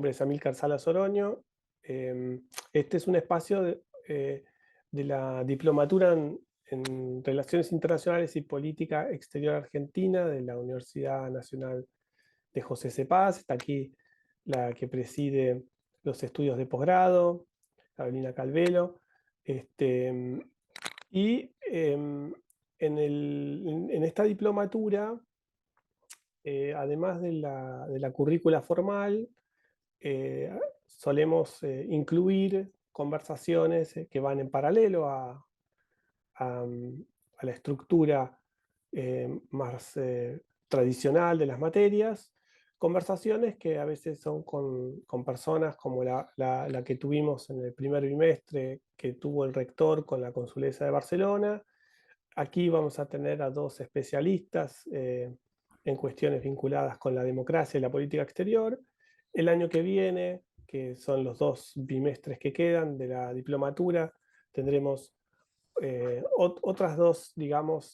nombre es Amílcar Salas Oroño. Este es un espacio de la diplomatura en Relaciones Internacionales y Política Exterior Argentina de la Universidad Nacional de José C. Paz. Está aquí la que preside los estudios de posgrado, Carolina Calvelo. Y en esta diplomatura, además de la currícula formal, solemos incluir conversaciones que van en paralelo a la estructura más tradicional de las materias, conversaciones que a veces son con personas como la que tuvimos en el primer bimestre que tuvo el rector con la Consulesa de Barcelona. Aquí vamos a tener a dos especialistas en cuestiones vinculadas con la democracia y la política exterior. El año que viene, que son los 2 bimestres que quedan de la diplomatura, tendremos otras 2, digamos,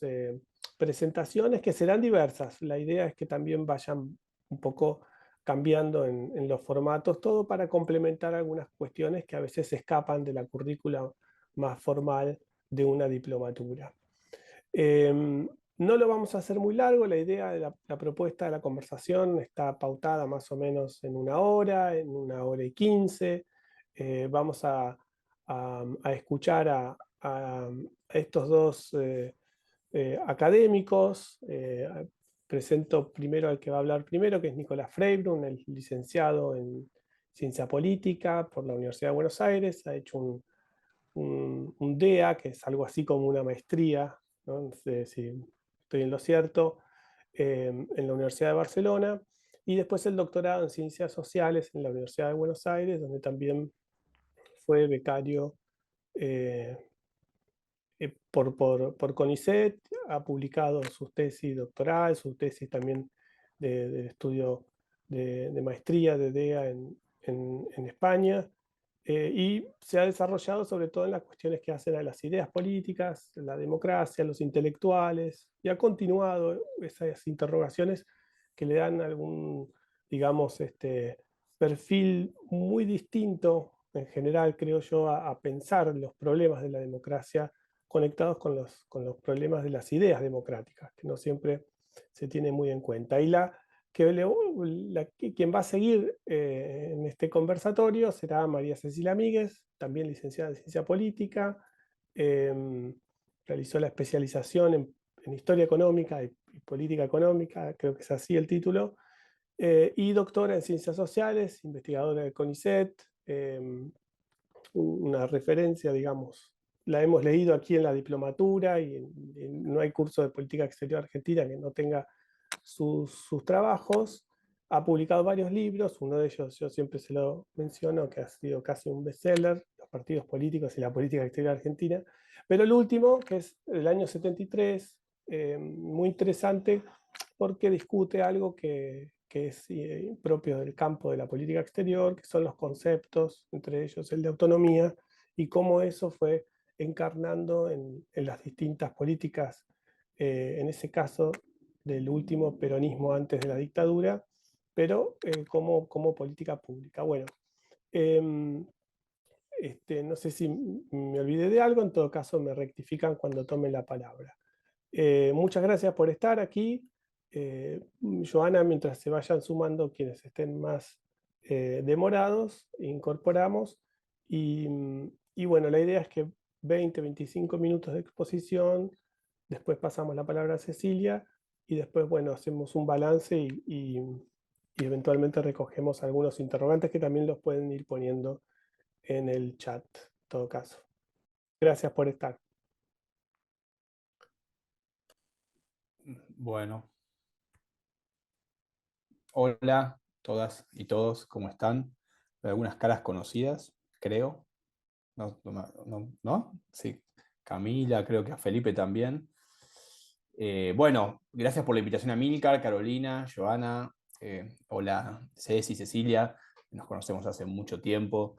presentaciones que serán diversas. La idea es que también vayan un poco cambiando en los formatos, todo para complementar algunas cuestiones que a veces se escapan de la currícula más formal de una diplomatura. No lo vamos a hacer muy largo, la idea de la propuesta de la conversación está pautada más o menos en 1 hora, en 1 hora y 15. Vamos a escuchar a estos dos académicos. Presento primero al que va a hablar primero, que es Nicolás Freibrun, el licenciado en Ciencia Política por la Universidad de Buenos Aires. Ha hecho un DEA, que es algo así como una maestría, ¿no? No sé si estoy en lo cierto, en la Universidad de Barcelona, y después el doctorado en Ciencias Sociales en la Universidad de Buenos Aires, donde también fue becario por CONICET. Ha publicado sus tesis doctorales, sus tesis también de estudio de maestría de DEA en España, y se ha desarrollado sobre todo en las cuestiones que hacen a las ideas políticas, la democracia, los intelectuales, y ha continuado esas interrogaciones que le dan algún, digamos, perfil muy distinto en general, creo yo, a pensar los problemas de la democracia conectados con los problemas de las ideas democráticas, que no siempre se tiene muy en cuenta. Y quien va a seguir en este conversatorio será María Cecilia Míguez, también licenciada en Ciencia Política. Realizó la especialización en Historia Económica y Política Económica, creo que es así el título, y doctora en Ciencias Sociales, investigadora de CONICET, una referencia, digamos. La hemos leído aquí en la diplomatura y no hay curso de política exterior argentina que no tenga sus trabajos. Ha publicado varios libros, uno de ellos yo siempre se lo menciono, que ha sido casi un bestseller, Los partidos políticos y la política exterior argentina. Pero el último, que es el año 73, muy interesante porque discute algo que es propio del campo de la política exterior, que son los conceptos, entre ellos el de autonomía, y cómo eso fue encarnando en las distintas políticas, en ese caso del último peronismo antes de la dictadura, pero como política pública. Bueno, no sé si me olvidé de algo, en todo caso me rectifican cuando tomen la palabra. Muchas gracias por estar aquí. Joana, mientras se vayan sumando quienes estén más demorados, incorporamos. Y bueno, la idea es que 20-25 minutos de exposición, después pasamos la palabra a Cecilia y después, bueno, hacemos un balance y eventualmente recogemos algunos interrogantes que también los pueden ir poniendo en el chat, en todo caso. Gracias por estar. Bueno, hola todas y todos, ¿cómo están? Algunas caras conocidas, creo. ¿No? ¿No? Sí, Camila, creo que a Felipe también. Bueno, gracias por la invitación a Milcar, Carolina, Joana, hola Ceci, Cecilia, nos conocemos hace mucho tiempo,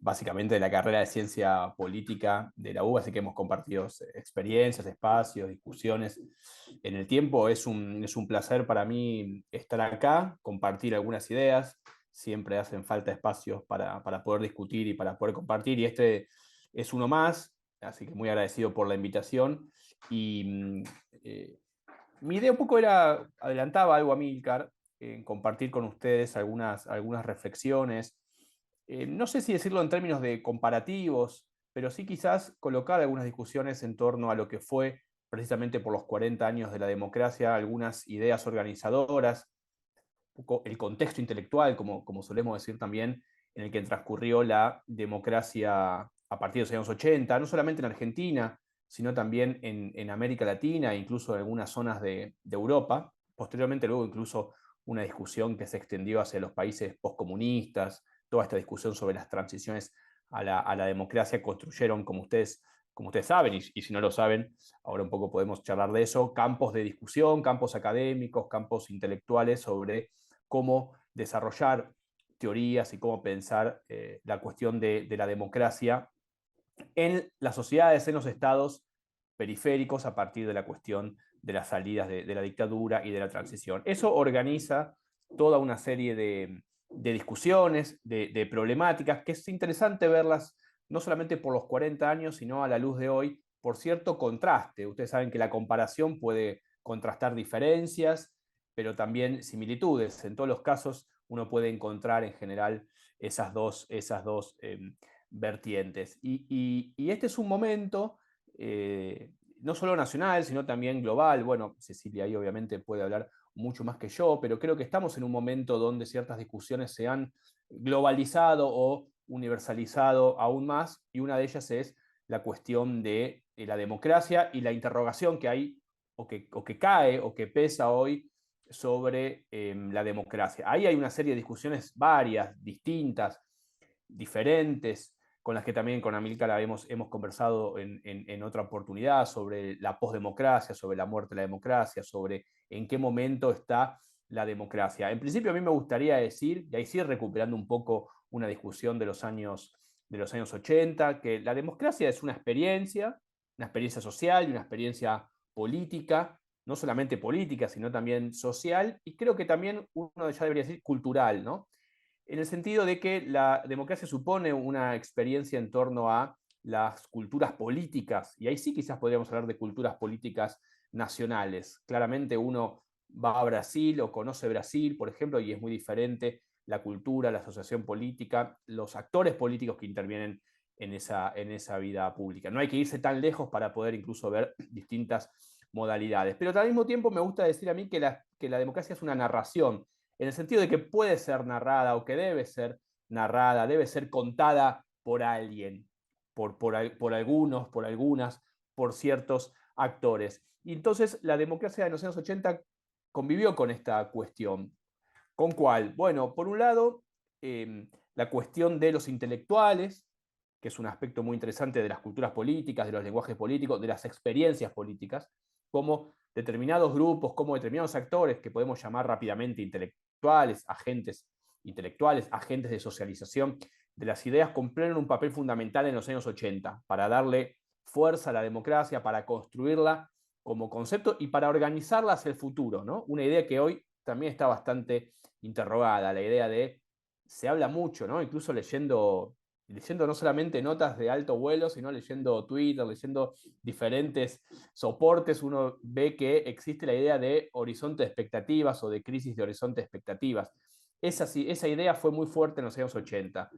básicamente de la carrera de Ciencia Política de la U, así que hemos compartido experiencias, espacios, discusiones en el tiempo. Es un placer para mí estar acá, compartir algunas ideas. siempre hacen falta espacios para poder discutir y para poder compartir, y este es uno más, así que muy agradecido por la invitación. Y mi idea un poco era, adelantaba algo a Milcar, en compartir con ustedes algunas reflexiones. No sé si decirlo en términos de comparativos, pero sí quizás colocar algunas discusiones en torno a lo que fue precisamente por los 40 años de la democracia, algunas ideas organizadoras, un poco el contexto intelectual, como solemos decir también, en el que transcurrió la democracia a partir de los años 80, no solamente en Argentina, sino también en América Latina e incluso en algunas zonas de Europa. Posteriormente, luego, incluso una discusión que se extendió hacia los países postcomunistas, toda esta discusión sobre las transiciones a la democracia construyeron, como ustedes saben, y si no lo saben, ahora un poco podemos charlar de eso, campos de discusión, campos académicos, campos intelectuales sobre cómo desarrollar teorías y cómo pensar la cuestión de la democracia en las sociedades, en los estados periféricos a partir de la cuestión de las salidas de la dictadura y de la transición. Eso organiza toda una serie de discusiones, de problemáticas, que es interesante verlas no solamente por los 40 años, sino a la luz de hoy, por cierto contraste. Ustedes saben que la comparación puede contrastar diferencias, pero también similitudes. En todos los casos uno puede encontrar en general esas dos vertientes. Y este es un momento no solo nacional, sino también global. Bueno, Cecilia ahí obviamente puede hablar mucho más que yo, pero creo que estamos en un momento donde ciertas discusiones se han globalizado o universalizado aún más, y una de ellas es la cuestión de la democracia y la interrogación que hay o que cae o que pesa hoy sobre la democracia. Ahí hay una serie de discusiones varias, distintas, diferentes, con las que también con Amílcar hemos conversado en otra oportunidad sobre la posdemocracia, sobre la muerte de la democracia, sobre en qué momento está la democracia. En principio a mí me gustaría decir, y ahí sí recuperando un poco una discusión de los años 80, que la democracia es una experiencia social y una experiencia política, no solamente política, sino también social, y creo que también uno ya debería decir cultural, ¿no? En el sentido de que la democracia supone una experiencia en torno a las culturas políticas, y ahí sí quizás podríamos hablar de culturas políticas nacionales. Claramente uno va a Brasil o conoce Brasil, por ejemplo, y es muy diferente la cultura, la asociación política, los actores políticos que intervienen en esa vida pública. No hay que irse tan lejos para poder incluso ver distintas modalidades. Pero al mismo tiempo me gusta decir a mí que la democracia es una narración, en el sentido de que puede ser narrada o que debe ser narrada, debe ser contada por alguien, por algunos, por algunas, por ciertos actores. Y entonces la democracia de los años 80 convivió con esta cuestión. ¿Con cuál? Bueno, por un lado, la cuestión de los intelectuales, que es un aspecto muy interesante de las culturas políticas, de los lenguajes políticos, de las experiencias políticas, como determinados grupos, como determinados actores que podemos llamar rápidamente intelectuales, agentes de socialización de las ideas, cumplieron un papel fundamental en los años 80 para darle fuerza a la democracia, para construirla como concepto y para organizarla hacia el futuro, ¿no? Una idea que hoy también está bastante interrogada, la idea de, se habla mucho, ¿no? Incluso leyendo no solamente notas de alto vuelo, sino leyendo Twitter, leyendo diferentes soportes, uno ve que existe la idea de horizonte de expectativas o de crisis de horizonte de expectativas. Esa idea fue muy fuerte en los años 80.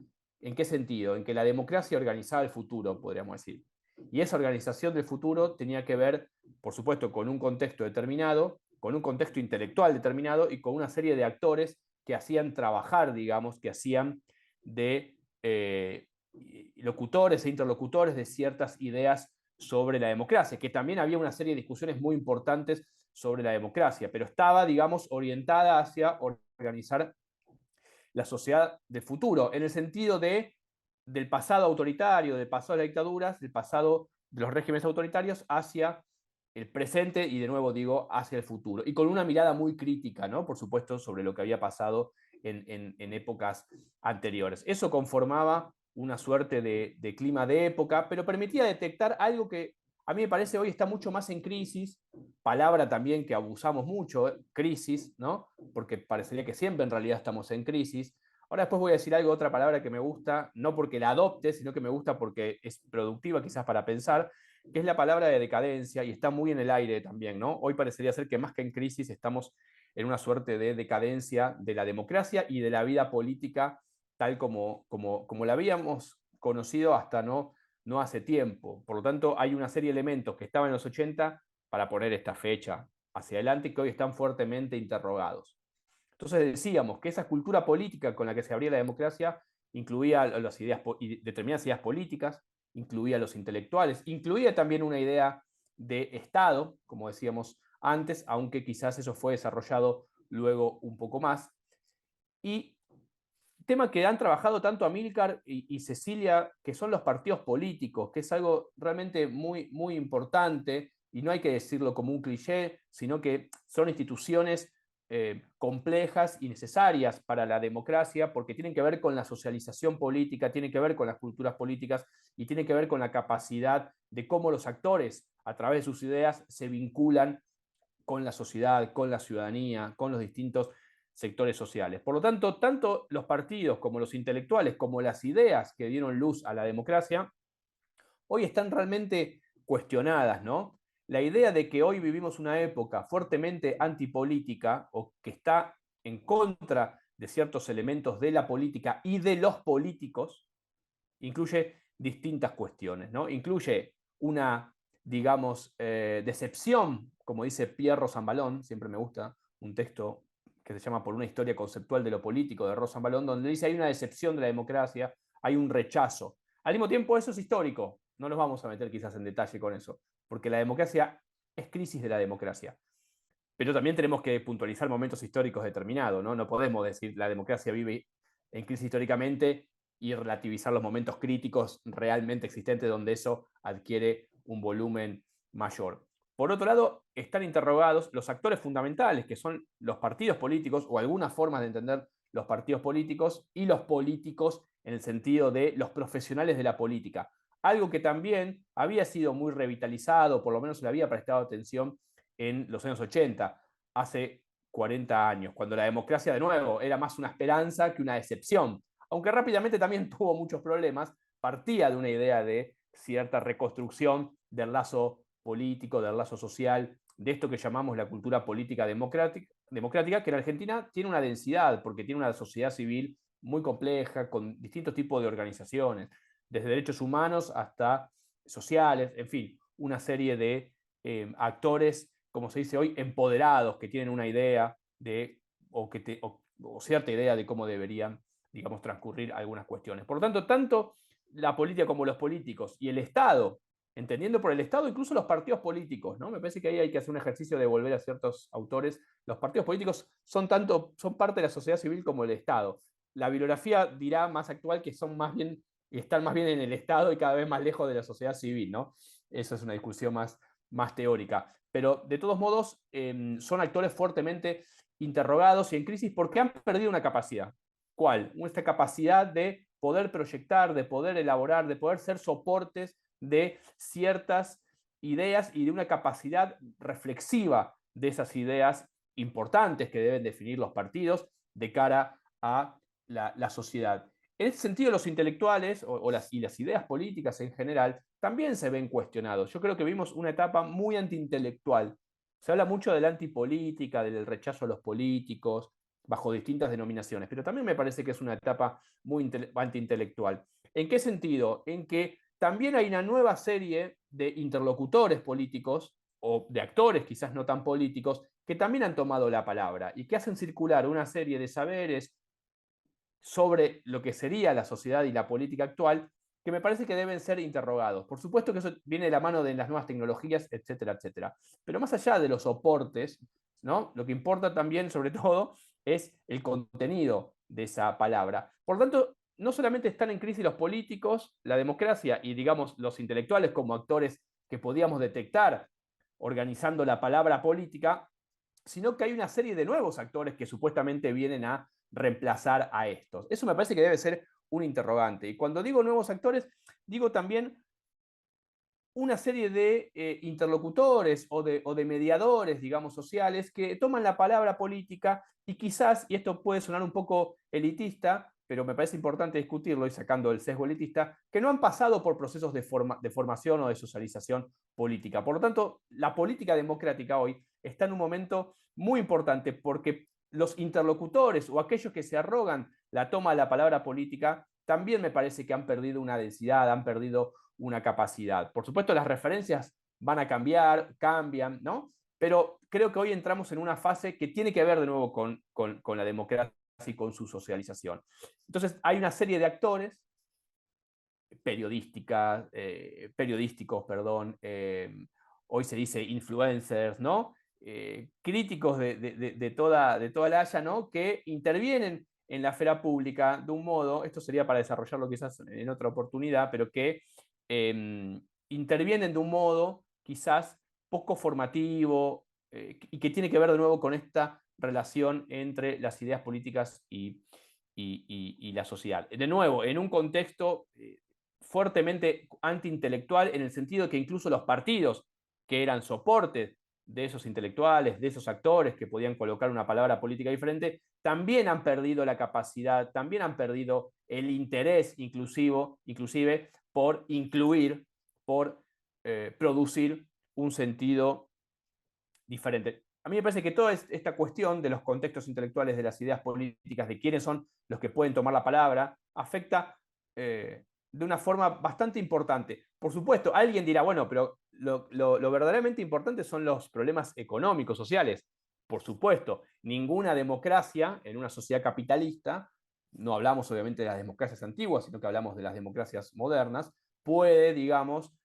¿En qué sentido? En que la democracia organizaba el futuro, podríamos decir. Y esa organización del futuro tenía que ver, por supuesto, con un contexto determinado, con un contexto intelectual determinado y con una serie de actores que hacían trabajar, digamos, que hacían de locutores e interlocutores de ciertas ideas sobre la democracia, que también había una serie de discusiones muy importantes sobre la democracia, pero estaba, digamos, orientada hacia organizar la sociedad del futuro, en el sentido del pasado autoritario, del pasado de las dictaduras, del pasado de los regímenes autoritarios hacia el presente y, de nuevo digo, hacia el futuro. Y con una mirada muy crítica, ¿no? Por supuesto, sobre lo que había pasado en épocas anteriores. Eso conformaba una suerte de clima de época, pero permitía detectar algo que a mí me parece hoy está mucho más en crisis, palabra también que abusamos mucho, crisis, ¿no? Porque parecería que siempre en realidad estamos en crisis. Ahora después voy a decir algo, otra palabra que me gusta, no porque la adopte, sino que me gusta porque es productiva quizás para pensar, que es la palabra de decadencia y está muy en el aire también, ¿no? Hoy parecería ser que más que en crisis estamos en una suerte de decadencia de la democracia y de la vida política tal como la habíamos conocido hasta no hace tiempo. Por lo tanto, hay una serie de elementos que estaban en los 80 para poner esta fecha hacia adelante que hoy están fuertemente interrogados. Entonces decíamos que esa cultura política con la que se abría la democracia incluía las ideas, determinadas ideas políticas, incluía a los intelectuales, incluía también una idea de Estado, como decíamos antes, aunque quizás eso fue desarrollado luego un poco más. Y tema que han trabajado tanto Amílcar y Cecilia, que son los partidos políticos, que es algo realmente muy, muy importante, y no hay que decirlo como un cliché, sino que son instituciones complejas y necesarias para la democracia, porque tienen que ver con la socialización política, tienen que ver con las culturas políticas y tienen que ver con la capacidad de cómo los actores, a través de sus ideas, se vinculan con la sociedad, con la ciudadanía, con los distintos sectores sociales. Por lo tanto, tanto los partidos como los intelectuales, como las ideas que dieron luz a la democracia, hoy están realmente cuestionadas, ¿no? La idea de que hoy vivimos una época fuertemente antipolítica o que está en contra de ciertos elementos de la política y de los políticos, incluye distintas cuestiones, ¿no? Incluye una, digamos, decepción, como dice Pierre Rosanvallon, siempre me gusta un texto que se llama Por una historia conceptual de lo político de Rosanvallon, donde dice hay una decepción de la democracia, hay un rechazo. Al mismo tiempo, eso es histórico, no nos vamos a meter quizás en detalle con eso, porque la democracia es crisis de la democracia. Pero también tenemos que puntualizar momentos históricos determinados, ¿no? No podemos decir la democracia vive en crisis históricamente y relativizar los momentos críticos realmente existentes donde eso adquiere un volumen mayor. Por otro lado, están interrogados los actores fundamentales, que son los partidos políticos o algunas formas de entender los partidos políticos y los políticos en el sentido de los profesionales de la política. Algo que también había sido muy revitalizado, por lo menos se le había prestado atención en los años 80, hace 40 años, cuando la democracia de nuevo era más una esperanza que una decepción, aunque rápidamente también tuvo muchos problemas, partía de una idea de cierta reconstrucción del lazo político, del lazo social, de esto que llamamos la cultura política democrática, que en Argentina tiene una densidad, porque tiene una sociedad civil muy compleja, con distintos tipos de organizaciones, desde derechos humanos hasta sociales, en fin, una serie de actores, como se dice hoy, empoderados, que tienen una idea de, o cierta idea de cómo deberían, digamos, transcurrir algunas cuestiones. Por lo tanto, tanto la política como los políticos y el Estado, entendiendo por el Estado incluso los partidos políticos, ¿no? Me parece que ahí hay que hacer un ejercicio de volver a ciertos autores. Los partidos políticos son parte de la sociedad civil como el Estado. La bibliografía dirá más actual que son más bien, están más bien en el Estado y cada vez más lejos de la sociedad civil, ¿no? Eso es una discusión más teórica. Pero de todos modos, son actores fuertemente interrogados y en crisis porque han perdido una capacidad. ¿Cuál? Esta capacidad de poder proyectar, de poder elaborar, de poder ser soportes de ciertas ideas y de una capacidad reflexiva de esas ideas importantes que deben definir los partidos de cara a la sociedad. En ese sentido, los intelectuales y las ideas políticas en general también se ven cuestionados. Yo creo que vimos una etapa muy antiintelectual. Se habla mucho de la antipolítica, del rechazo a los políticos, bajo distintas denominaciones, pero también me parece que es una etapa muy antiintelectual. ¿En qué sentido? En que también hay una nueva serie de interlocutores políticos o de actores quizás no tan políticos que también han tomado la palabra y que hacen circular una serie de saberes sobre lo que sería la sociedad y la política actual que me parece que deben ser interrogados. Por supuesto que eso viene de la mano de las nuevas tecnologías, etcétera, etcétera. Pero más allá de los soportes, ¿no? Lo que importa también, sobre todo, es el contenido de esa palabra. Por lo tanto, no solamente están en crisis los políticos, la democracia y, digamos, los intelectuales como actores que podíamos detectar organizando la palabra política, sino que hay una serie de nuevos actores que supuestamente vienen a reemplazar a estos. Eso me parece que debe ser un interrogante. Y cuando digo nuevos actores, digo también una serie de interlocutores o de mediadores, digamos, sociales, que toman la palabra política y quizás, y esto puede sonar un poco elitista, pero me parece importante discutirlo y sacando el sesgo elitista, que no han pasado por procesos de formación o de socialización política. Por lo tanto, la política democrática hoy está en un momento muy importante porque los interlocutores o aquellos que se arrogan la toma de la palabra política también me parece que han perdido una densidad, han perdido una capacidad. Por supuesto, las referencias van a cambiar, cambian, ¿no? Pero creo que hoy entramos en una fase que tiene que ver de nuevo con la democracia y con su socialización. Entonces, hay una serie de actores periodísticos, perdón, hoy se dice influencers, ¿no? Críticos de toda la haya, ¿no? Que intervienen en la esfera pública de un modo, esto sería para desarrollarlo quizás en otra oportunidad, pero que intervienen de un modo quizás poco formativo y que tiene que ver de nuevo con esta relación entre las ideas políticas y la sociedad. De nuevo, en un contexto fuertemente antiintelectual, en el sentido que incluso los partidos que eran soportes de esos intelectuales, de esos actores que podían colocar una palabra política diferente, también han perdido la capacidad, también han perdido el interés inclusive por incluir, por producir un sentido diferente. A mí me parece que toda esta cuestión de los contextos intelectuales, de las ideas políticas, de quiénes son los que pueden tomar la palabra, afecta de una forma bastante importante. Por supuesto, alguien dirá, bueno, pero lo verdaderamente importante son los problemas económicos, sociales. Por supuesto, ninguna democracia en una sociedad capitalista, no hablamos obviamente de las democracias antiguas, sino que hablamos de las democracias modernas, puede, digamos,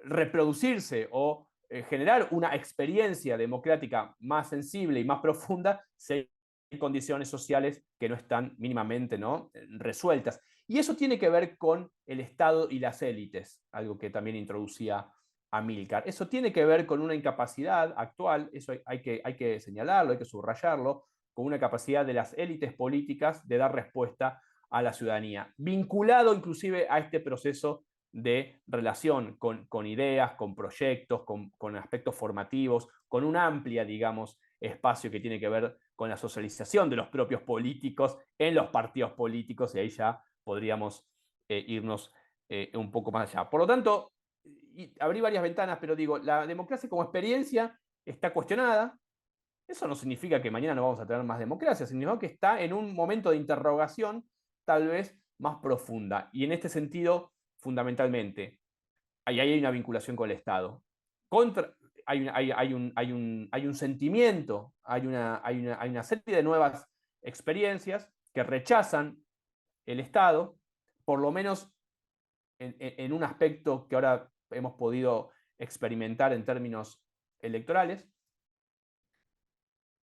reproducirse o generar una experiencia democrática más sensible y más profunda si hay condiciones sociales que no están mínimamente, ¿no?, resueltas. Y eso tiene que ver con el Estado y las élites, algo que también introducía Amílcar. Eso tiene que ver con una incapacidad actual, eso hay que señalarlo, hay que subrayarlo, con una capacidad de las élites políticas de dar respuesta a la ciudadanía, vinculado inclusive a este proceso de relación con ideas, con proyectos, con aspectos formativos, con una amplia, digamos, espacio que tiene que ver con la socialización de los propios políticos en los partidos políticos, y ahí ya podríamos irnos un poco más allá. Por lo tanto, abrí varias ventanas, pero digo, la democracia como experiencia está cuestionada. Eso no significa que mañana no vamos a tener más democracia, sino que está en un momento de interrogación tal vez más profunda. Y en este sentido, fundamentalmente, ahí hay una vinculación con el Estado. Hay un sentimiento, hay una serie de nuevas experiencias que rechazan el Estado, por lo menos en un aspecto que ahora hemos podido experimentar en términos electorales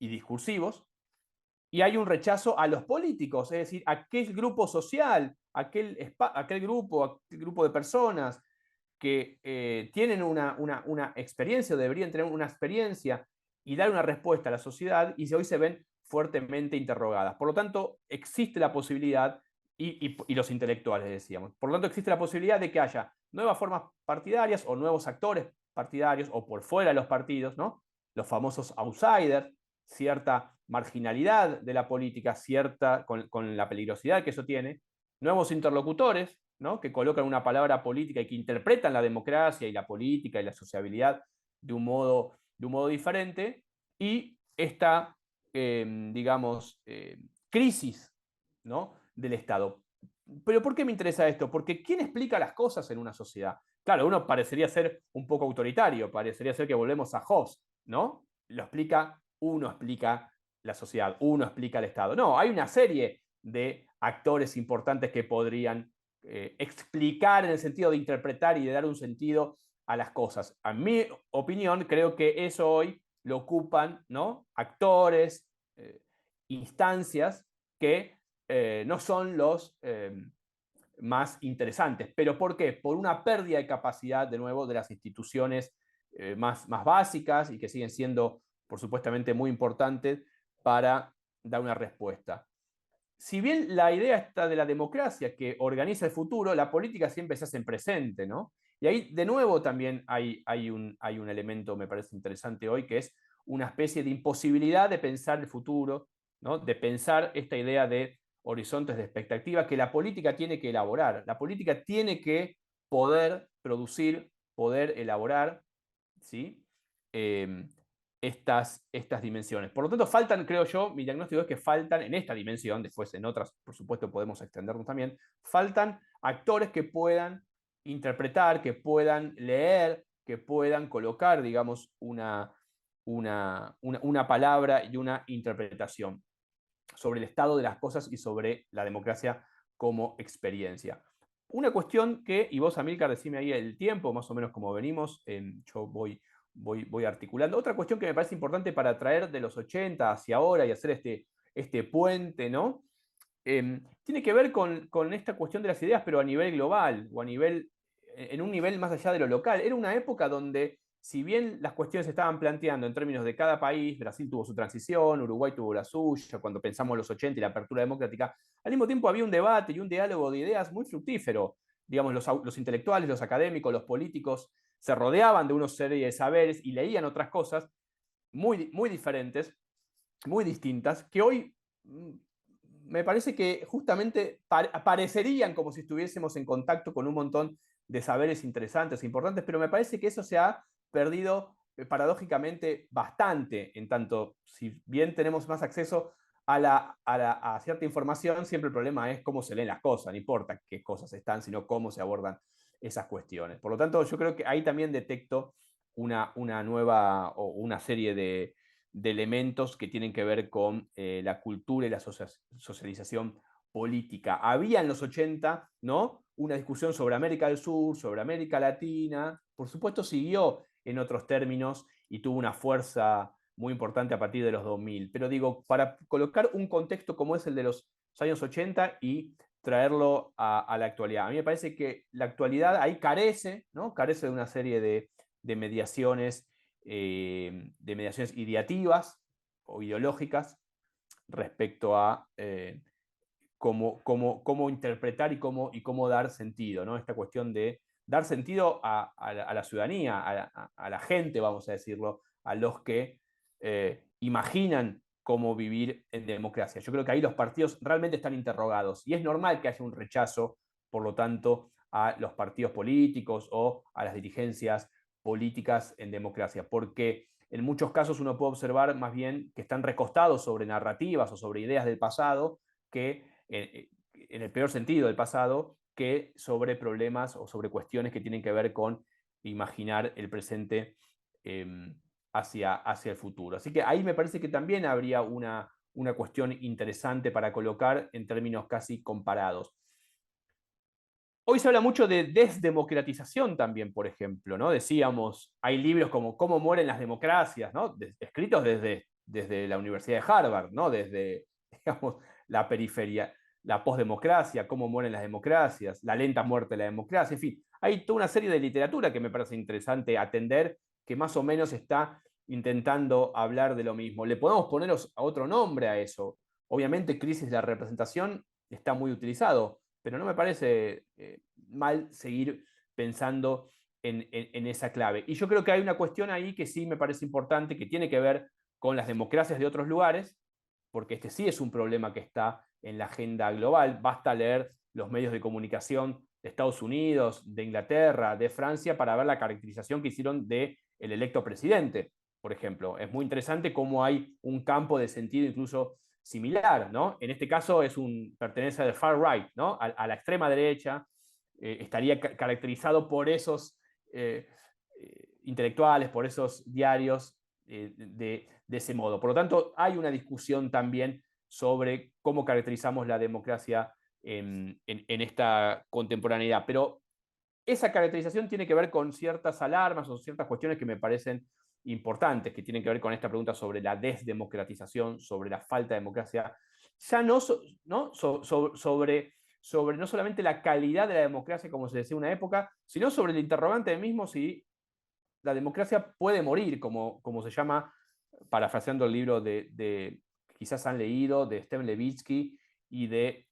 y discursivos, y hay un rechazo a los políticos, es decir, aquel grupo social, aquel grupo de personas que tienen una experiencia o deberían tener una experiencia y dar una respuesta a la sociedad y hoy se ven fuertemente interrogadas. Por lo tanto, existe la posibilidad, y los intelectuales decíamos, por lo tanto existe la posibilidad de que haya nuevas formas partidarias o nuevos actores partidarios o por fuera de los partidos, ¿no? Los famosos outsiders, cierta marginalidad de la política, cierta con la peligrosidad que eso tiene, nuevos interlocutores, ¿no?, que colocan una palabra política y que interpretan la democracia y la política y la sociabilidad de un modo diferente, y esta, digamos, crisis, ¿no?, del Estado. ¿Pero por qué me interesa esto? Porque ¿quién explica las cosas en una sociedad? Claro, uno parecería ser un poco autoritario, parecería ser que volvemos a Hobbes, ¿no? Uno explica la sociedad, uno explica el Estado. No, hay una serie de actores importantes que podrían explicar en el sentido de interpretar y de dar un sentido a las cosas. A mi opinión, creo que eso hoy lo ocupan, ¿no?, actores, instancias que no son los más interesantes. ¿Pero por qué? Por una pérdida de capacidad, de nuevo, de las instituciones más básicas y que siguen siendo, por supuestamente, muy importantes para dar una respuesta. Si bien la idea está de la democracia que organiza el futuro, la política siempre se hace en presente, ¿no? Y ahí, de nuevo, también hay un elemento, me parece interesante hoy, que es una especie de imposibilidad de pensar el futuro, ¿no?, de pensar esta idea de horizontes de expectativa que la política tiene que elaborar. La política tiene que poder producir, poder elaborar, ¿sí? Estas dimensiones. Por lo tanto, faltan, creo yo, mi diagnóstico es que faltan en esta dimensión, después en otras, por supuesto, podemos extendernos también, faltan actores que puedan interpretar, que puedan leer, que puedan colocar, digamos, una palabra y una interpretación sobre el estado de las cosas y sobre la democracia como experiencia. Una cuestión que, y vos, Amílcar, decime ahí el tiempo, más o menos como venimos, yo voy articulando. Otra cuestión que me parece importante para traer de los 80 hacia ahora y hacer este puente, ¿no? Tiene que ver con esta cuestión de las ideas, pero a nivel global o en un nivel más allá de lo local. Era una época donde, si bien las cuestiones se estaban planteando en términos de cada país, Brasil tuvo su transición, Uruguay tuvo la suya, cuando pensamos en los 80 y la apertura democrática, al mismo tiempo había un debate y un diálogo de ideas muy fructífero. Digamos, los intelectuales, los académicos, los políticos se rodeaban de una serie de saberes y leían otras cosas muy diferentes, muy distintas, que hoy me parece que justamente parecerían como si estuviésemos en contacto con un montón de saberes interesantes e importantes, pero me parece que eso se ha perdido paradójicamente bastante, en tanto, si bien tenemos más acceso a cierta información, siempre el problema es cómo se leen las cosas, no importa qué cosas están, sino cómo se abordan esas cuestiones. Por lo tanto, yo creo que ahí también detecto una nueva o una serie de elementos que tienen que ver con la cultura y la socialización política. Había en los 80, ¿no?, una discusión sobre América del Sur, sobre América Latina. Por supuesto, siguió en otros términos y tuvo una fuerza muy importante a partir de los 2000. Pero digo, para colocar un contexto como es el de los años 80 y traerlo a la actualidad. A mí me parece que la actualidad ahí carece, ¿no?, carece de una serie de mediaciones ideativas o ideológicas respecto a cómo interpretar y cómo dar sentido, ¿no? Esta cuestión de dar sentido a la ciudadanía, a la gente, vamos a decirlo, a los que imaginan cómo vivir en democracia. Yo creo que ahí los partidos realmente están interrogados y es normal que haya un rechazo, por lo tanto, a los partidos políticos o a las dirigencias políticas en democracia, porque en muchos casos uno puede observar más bien que están recostados sobre narrativas o sobre ideas del pasado, que en el peor sentido del pasado, que sobre problemas o sobre cuestiones que tienen que ver con imaginar el presente hacia el futuro. Así que ahí me parece que también habría una cuestión interesante para colocar en términos casi comparados. Hoy se habla mucho de desdemocratización también, por ejemplo, ¿no? Decíamos, hay libros como Cómo mueren las democracias, ¿no?, escritos desde la Universidad de Harvard, ¿no?, desde, digamos, la periferia, la posdemocracia, Cómo mueren las democracias, la lenta muerte de la democracia, en fin, hay toda una serie de literatura que me parece interesante atender, que más o menos está intentando hablar de lo mismo. Le podemos poner a otro nombre a eso. Obviamente, crisis de la representación está muy utilizado, pero no me parece mal seguir pensando en esa clave. Y yo creo que hay una cuestión ahí que sí me parece importante, que tiene que ver con las democracias de otros lugares, porque este sí es un problema que está en la agenda global. Basta leer los medios de comunicación de Estados Unidos, de Inglaterra, de Francia, para ver la caracterización que hicieron del electo presidente, por ejemplo. Es muy interesante cómo hay un campo de sentido incluso similar, ¿no? En este caso pertenece al far right, ¿no?, a la extrema derecha, estaría caracterizado por esos intelectuales, por esos diarios de ese modo. Por lo tanto, hay una discusión también sobre cómo caracterizamos la democracia en esta contemporaneidad. Pero esa caracterización tiene que ver con ciertas alarmas o ciertas cuestiones que me parecen importantes, que tienen que ver con esta pregunta sobre la desdemocratización, sobre la falta de democracia, ya no, sobre no solamente la calidad de la democracia, como se decía en una época, sino sobre el interrogante mismo si la democracia puede morir, como se llama, parafraseando el libro quizás han leído, de Steve Levitsky y de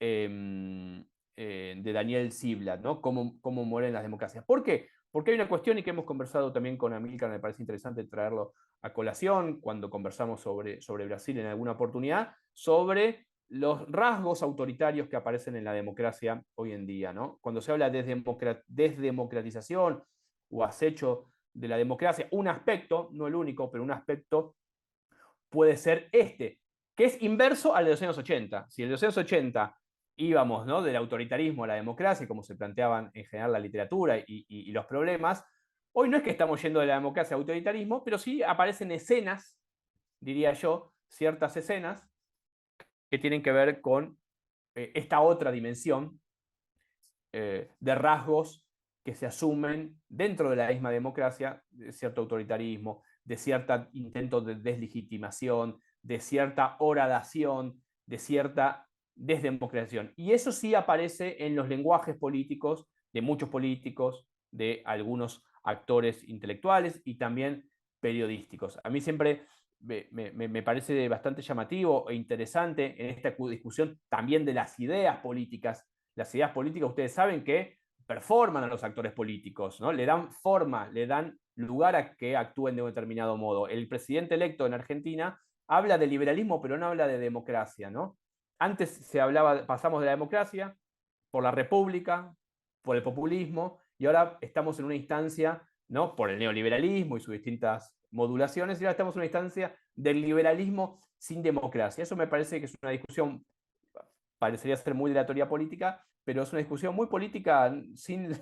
Daniel Ziblatt, ¿no? Cómo mueren las democracias. ¿Por qué? Porque hay una cuestión y que hemos conversado también con Amílcar, me parece interesante traerlo a colación cuando conversamos sobre Brasil en alguna oportunidad, sobre los rasgos autoritarios que aparecen en la democracia hoy en día, ¿no? Cuando se habla de desdemocratización o acecho de la democracia, un aspecto, no el único, pero un aspecto puede ser este, que es inverso al de los años 80. Si en los años 80 íbamos, ¿no?, del autoritarismo a la democracia, como se planteaban en general la literatura y los problemas, hoy no es que estamos yendo de la democracia al autoritarismo, pero sí aparecen escenas, diría yo, ciertas escenas que tienen que ver con esta otra dimensión de rasgos que se asumen dentro de la misma democracia, de cierto autoritarismo, de cierto intento de deslegitimación, de cierta horadación, de cierta desdemocratización. Y eso sí aparece en los lenguajes políticos de muchos políticos, de algunos actores intelectuales y también periodísticos. A mí siempre me parece bastante llamativo e interesante en esta discusión también de las ideas políticas. Las ideas políticas, ustedes saben que performan a los actores políticos, ¿no? Le dan forma, le dan lugar a que actúen de un determinado modo. El presidente electo en Argentina habla de liberalismo, pero no habla de democracia, ¿no? Antes se hablaba, pasamos de la democracia por la república, por el populismo, y ahora estamos en una instancia, ¿no?, por el neoliberalismo y sus distintas modulaciones, y ahora estamos en una instancia del liberalismo sin democracia. Eso me parece que es una discusión, parecería ser muy de la teoría política, pero es una discusión muy política sin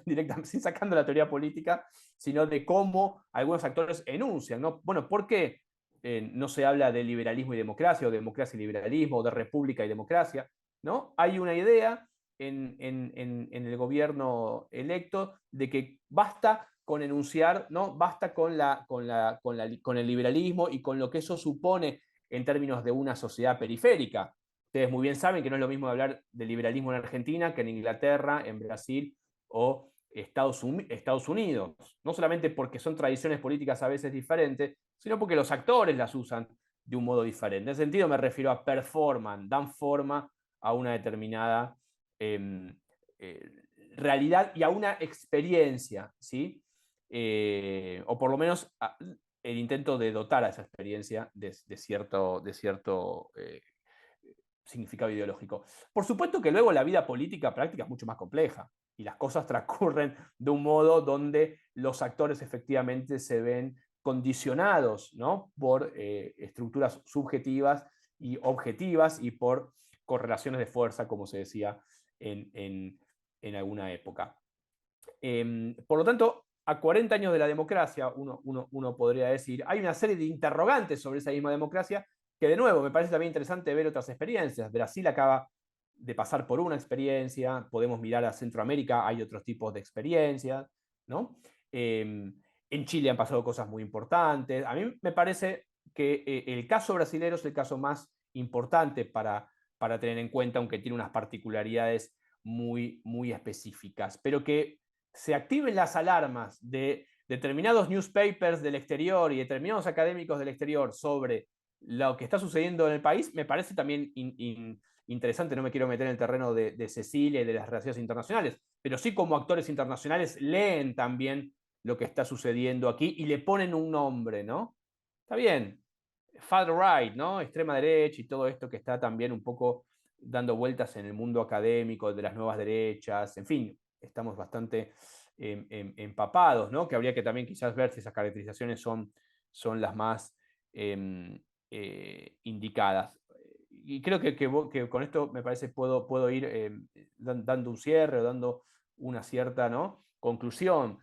sacando la teoría política, sino de cómo algunos actores enuncian, ¿no? Bueno, ¿por qué no se habla de liberalismo y democracia, o de democracia y liberalismo, o de república y democracia? ¿No? Hay una idea en el gobierno electo de que basta con enunciar, ¿no? Basta con el liberalismo y con lo que eso supone en términos de una sociedad periférica. Ustedes muy bien saben que no es lo mismo hablar de liberalismo en Argentina que en Inglaterra, en Brasil o Estados Unidos. No solamente porque son tradiciones políticas a veces diferentes, sino porque los actores las usan de un modo diferente. En ese sentido me refiero a performan, dan forma a una determinada eh, eh, realidad y a una experiencia, ¿sí? O por lo menos el intento de dotar a esa experiencia de cierto significado ideológico. Por supuesto que luego la vida política práctica es mucho más compleja y las cosas transcurren de un modo donde los actores efectivamente se ven condicionados, ¿no?, por estructuras subjetivas y objetivas y por correlaciones de fuerza, como se decía en alguna época. Por lo tanto, a 40 años de la democracia, uno podría decir, hay una serie de interrogantes sobre esa misma democracia que, de nuevo, me parece también interesante ver otras experiencias. Brasil acaba de pasar por una experiencia, podemos mirar a Centroamérica, hay otros tipos de experiencias, ¿no? En Chile han pasado cosas muy importantes. A mí me parece que el caso brasilero es el caso más importante para tener en cuenta, aunque tiene unas particularidades muy específicas, pero que se activen las alarmas de determinados newspapers del exterior y determinados académicos del exterior sobre lo que está sucediendo en el país, me parece también interesante. No me quiero meter en el terreno de Cecilia y de las relaciones internacionales, pero sí, como actores internacionales leen también lo que está sucediendo aquí y le ponen un nombre, ¿no? Está bien, far right, ¿no? Extrema derecha y todo esto que está también un poco dando vueltas en el mundo académico de las nuevas derechas, en fin, estamos bastante empapados, ¿no? Que habría que también quizás ver si esas caracterizaciones son las más indicadas. Y creo que con esto me parece puedo ir dando un cierre o dando una cierta, ¿no?, conclusión,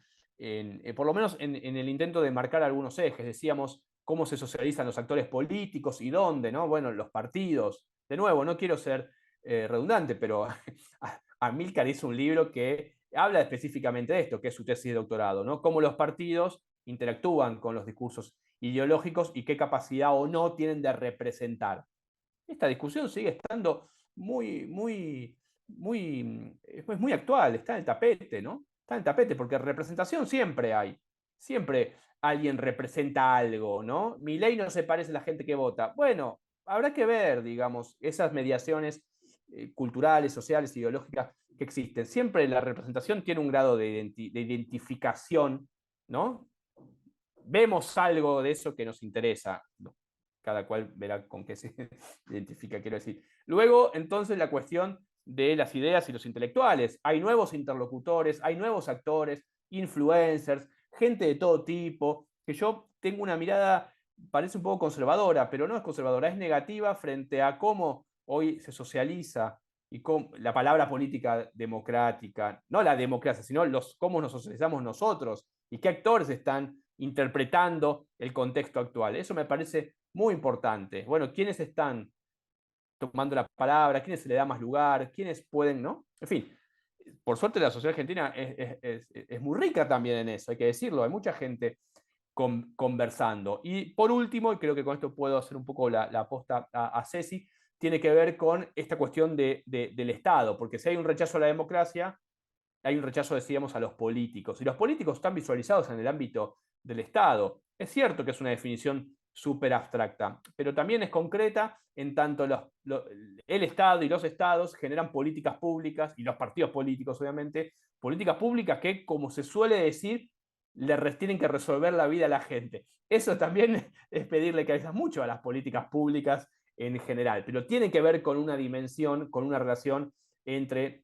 por lo menos en el intento de marcar algunos ejes. Decíamos cómo se socializan los actores políticos y dónde, ¿no? Bueno, los partidos. De nuevo, no quiero ser redundante, pero Amílcar hizo un libro que habla específicamente de esto, que es su tesis de doctorado, ¿no? Cómo los partidos interactúan con los discursos ideológicos y qué capacidad o no tienen de representar. Esta discusión sigue estando muy actual, está en el tapete, ¿no? Está en el tapete porque representación siempre hay. Siempre alguien representa algo, ¿no? Milei no se parece a la gente que vota. Bueno, habrá que ver, digamos, esas mediaciones culturales, sociales, ideológicas que existen. Siempre la representación tiene un grado de identificación, ¿no? Vemos algo de eso que nos interesa, ¿no? cada cual verá con qué se identifica, quiero decir. Luego, entonces, la cuestión de las ideas y los intelectuales. Hay nuevos interlocutores, hay nuevos actores, influencers, gente de todo tipo, que yo tengo una mirada, parece un poco conservadora, pero no es conservadora, es negativa frente a cómo hoy se socializa y cómo, la palabra política democrática, no la democracia, sino cómo nos socializamos nosotros y qué actores están interpretando el contexto actual. Eso me parece muy importante. Bueno, ¿quiénes están tomando la palabra? ¿Quiénes se le da más lugar? ¿Quiénes pueden, no? En fin, por suerte la sociedad argentina es muy rica también en eso, hay que decirlo, hay mucha gente conversando. Y por último, y creo que con esto puedo hacer un poco la aposta a Ceci, tiene que ver con esta cuestión del Estado, porque si hay un rechazo a la democracia, hay un rechazo, decíamos, a los políticos. Y los políticos están visualizados en el ámbito del Estado. Es cierto que es una definición súper abstracta, pero también es concreta en tanto el Estado y los estados generan políticas públicas, y los partidos políticos, obviamente, políticas públicas que, como se suele decir, tienen que resolver la vida a la gente. Eso también es pedirle cabezas mucho a las políticas públicas en general, pero tiene que ver con una dimensión, con una relación entre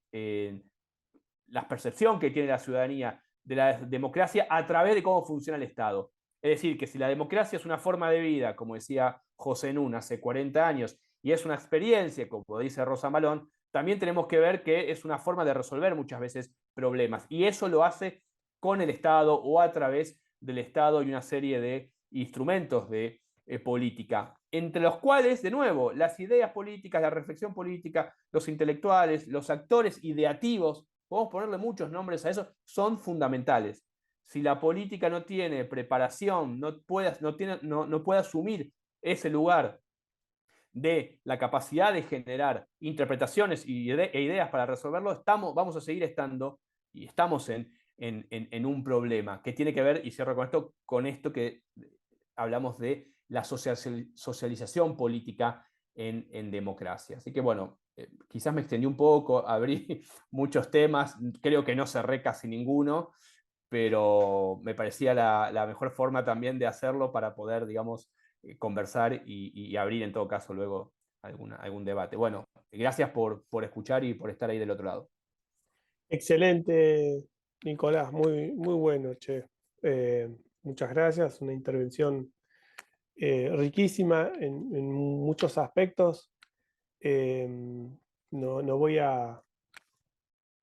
la percepción que tiene la ciudadanía de la democracia a través de cómo funciona el Estado. Es decir, que si la democracia es una forma de vida, como decía José Nun hace 40 años, y es una experiencia, como dice Rosa Malón, también tenemos que ver que es una forma de resolver muchas veces problemas. Y eso lo hace con el Estado o a través del Estado y una serie de instrumentos de política, entre los cuales, de nuevo, las ideas políticas, la reflexión política, los intelectuales, los actores ideativos, podemos ponerle muchos nombres a eso, son fundamentales. Si la política no tiene preparación, no puede asumir ese lugar de la capacidad de generar interpretaciones e ideas para resolverlo, vamos a seguir estando y estamos en un problema que tiene que ver, y cierro con esto que hablamos de la socialización política en democracia. Así que bueno, quizás me extendí un poco, abrí muchos temas, creo que no cerré casi ninguno, pero me parecía la mejor forma también de hacerlo para poder, digamos, conversar y abrir en todo caso luego algún debate. Bueno, gracias por escuchar y por estar ahí del otro lado. Excelente, Nicolás, muy, muy bueno, che. Muchas gracias, una intervención riquísima en muchos aspectos. Eh, no voy a,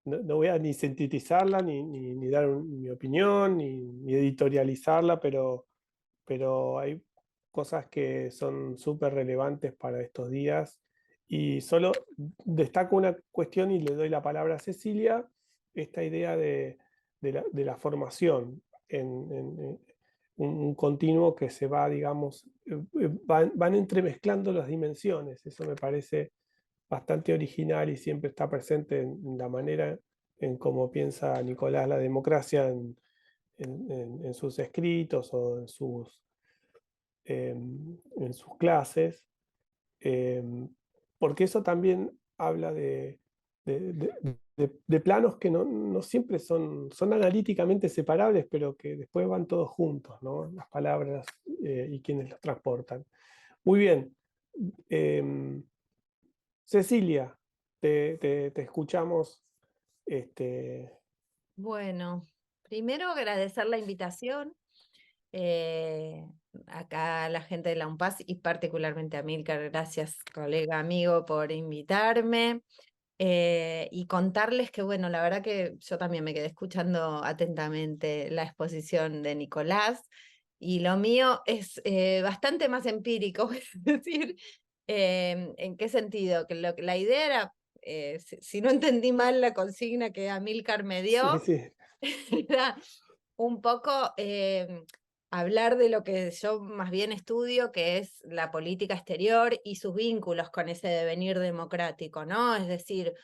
no voy a ni sintetizarla, ni dar mi opinión, ni editorializarla, pero hay cosas que son súper relevantes para estos días. Y solo destaco una cuestión y le doy la palabra a Cecilia, esta idea de la formación en un continuo que se va, digamos, van entremezclando las dimensiones. Eso me parece bastante original y siempre está presente en la manera en cómo piensa Nicolás la democracia en sus escritos o en sus clases, porque eso también habla de planos que no siempre son analíticamente separables, pero que después van todos juntos, ¿no? Las palabras y quienes los transportan. Muy bien. Cecilia, te escuchamos. Este, Bueno, primero agradecer la invitación eh, acá a la gente de la UNPAS y particularmente a Milcar, gracias colega, amigo, por invitarme y contarles que, bueno, la verdad que yo también me quedé escuchando atentamente la exposición de Nicolás y lo mío es bastante más empírico, es decir, ¿en qué sentido? Que la idea era, si no entendí mal la consigna que Amílcar me sí, dio, sí. era un poco hablar de lo que yo más bien estudio, que es la política exterior y sus vínculos con ese devenir democrático, ¿no? Es decir,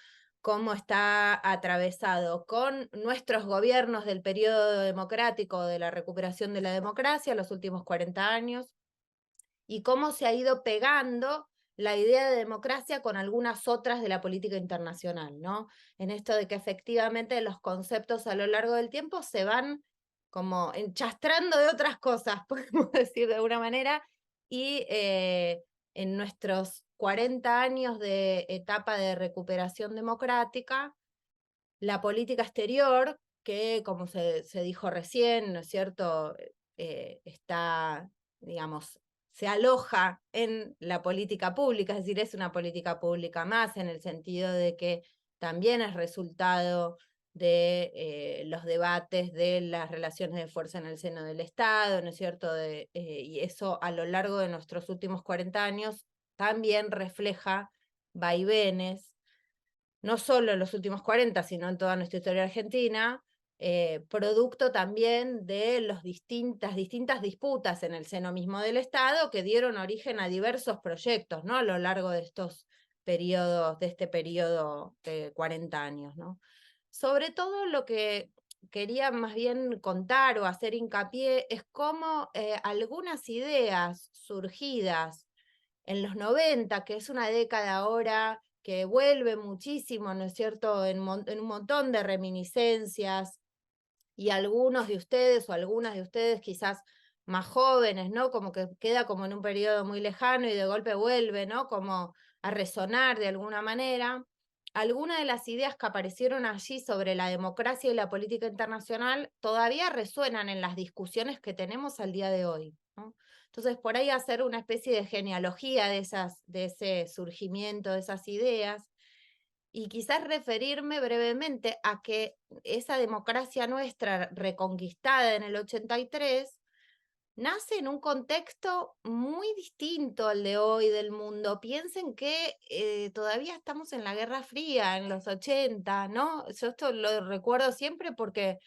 cómo está atravesado con nuestros gobiernos del periodo democrático, de la recuperación de la democracia, los últimos 40 años, y cómo se ha ido pegando la idea de democracia con algunas otras de la política internacional, ¿no? En esto de que efectivamente los conceptos a lo largo del tiempo se van como enchastrando de otras cosas, podemos decir de alguna manera, y en nuestros 40 años de etapa de recuperación democrática, la política exterior, que como se dijo recién, ¿no es cierto?, está, digamos, se aloja en la política pública, es decir, es una política pública más, en el sentido de que también es resultado de los debates de las relaciones de fuerza en el seno del Estado, ¿no es cierto?, y eso a lo largo de nuestros últimos 40 años también refleja vaivenes, no solo en los últimos 40, sino en toda nuestra historia argentina, producto también de las distintas disputas en el seno mismo del Estado que dieron origen a diversos proyectos, ¿no?, a lo largo de estos periodos, de este periodo de 40 años, ¿no? Sobre todo lo que quería más bien contar o hacer hincapié es cómo algunas ideas surgidas en los 90, que es una década ahora que vuelve muchísimo, ¿no es cierto?, en un montón de reminiscencias, y algunos de ustedes o algunas de ustedes quizás más jóvenes, ¿no?, como que queda como en un periodo muy lejano y de golpe vuelve, ¿no?, como a resonar de alguna manera. Algunas de las ideas que aparecieron allí sobre la democracia y la política internacional todavía resuenan en las discusiones que tenemos al día de hoy, ¿no? Entonces, por ahí hacer una especie de genealogía de ese surgimiento, de esas ideas, y quizás referirme brevemente a que esa democracia nuestra reconquistada en el 83 nace en un contexto muy distinto al de hoy del mundo. Piensen que todavía estamos en la Guerra Fría, en los 80, ¿no? Yo esto lo recuerdo siempre porque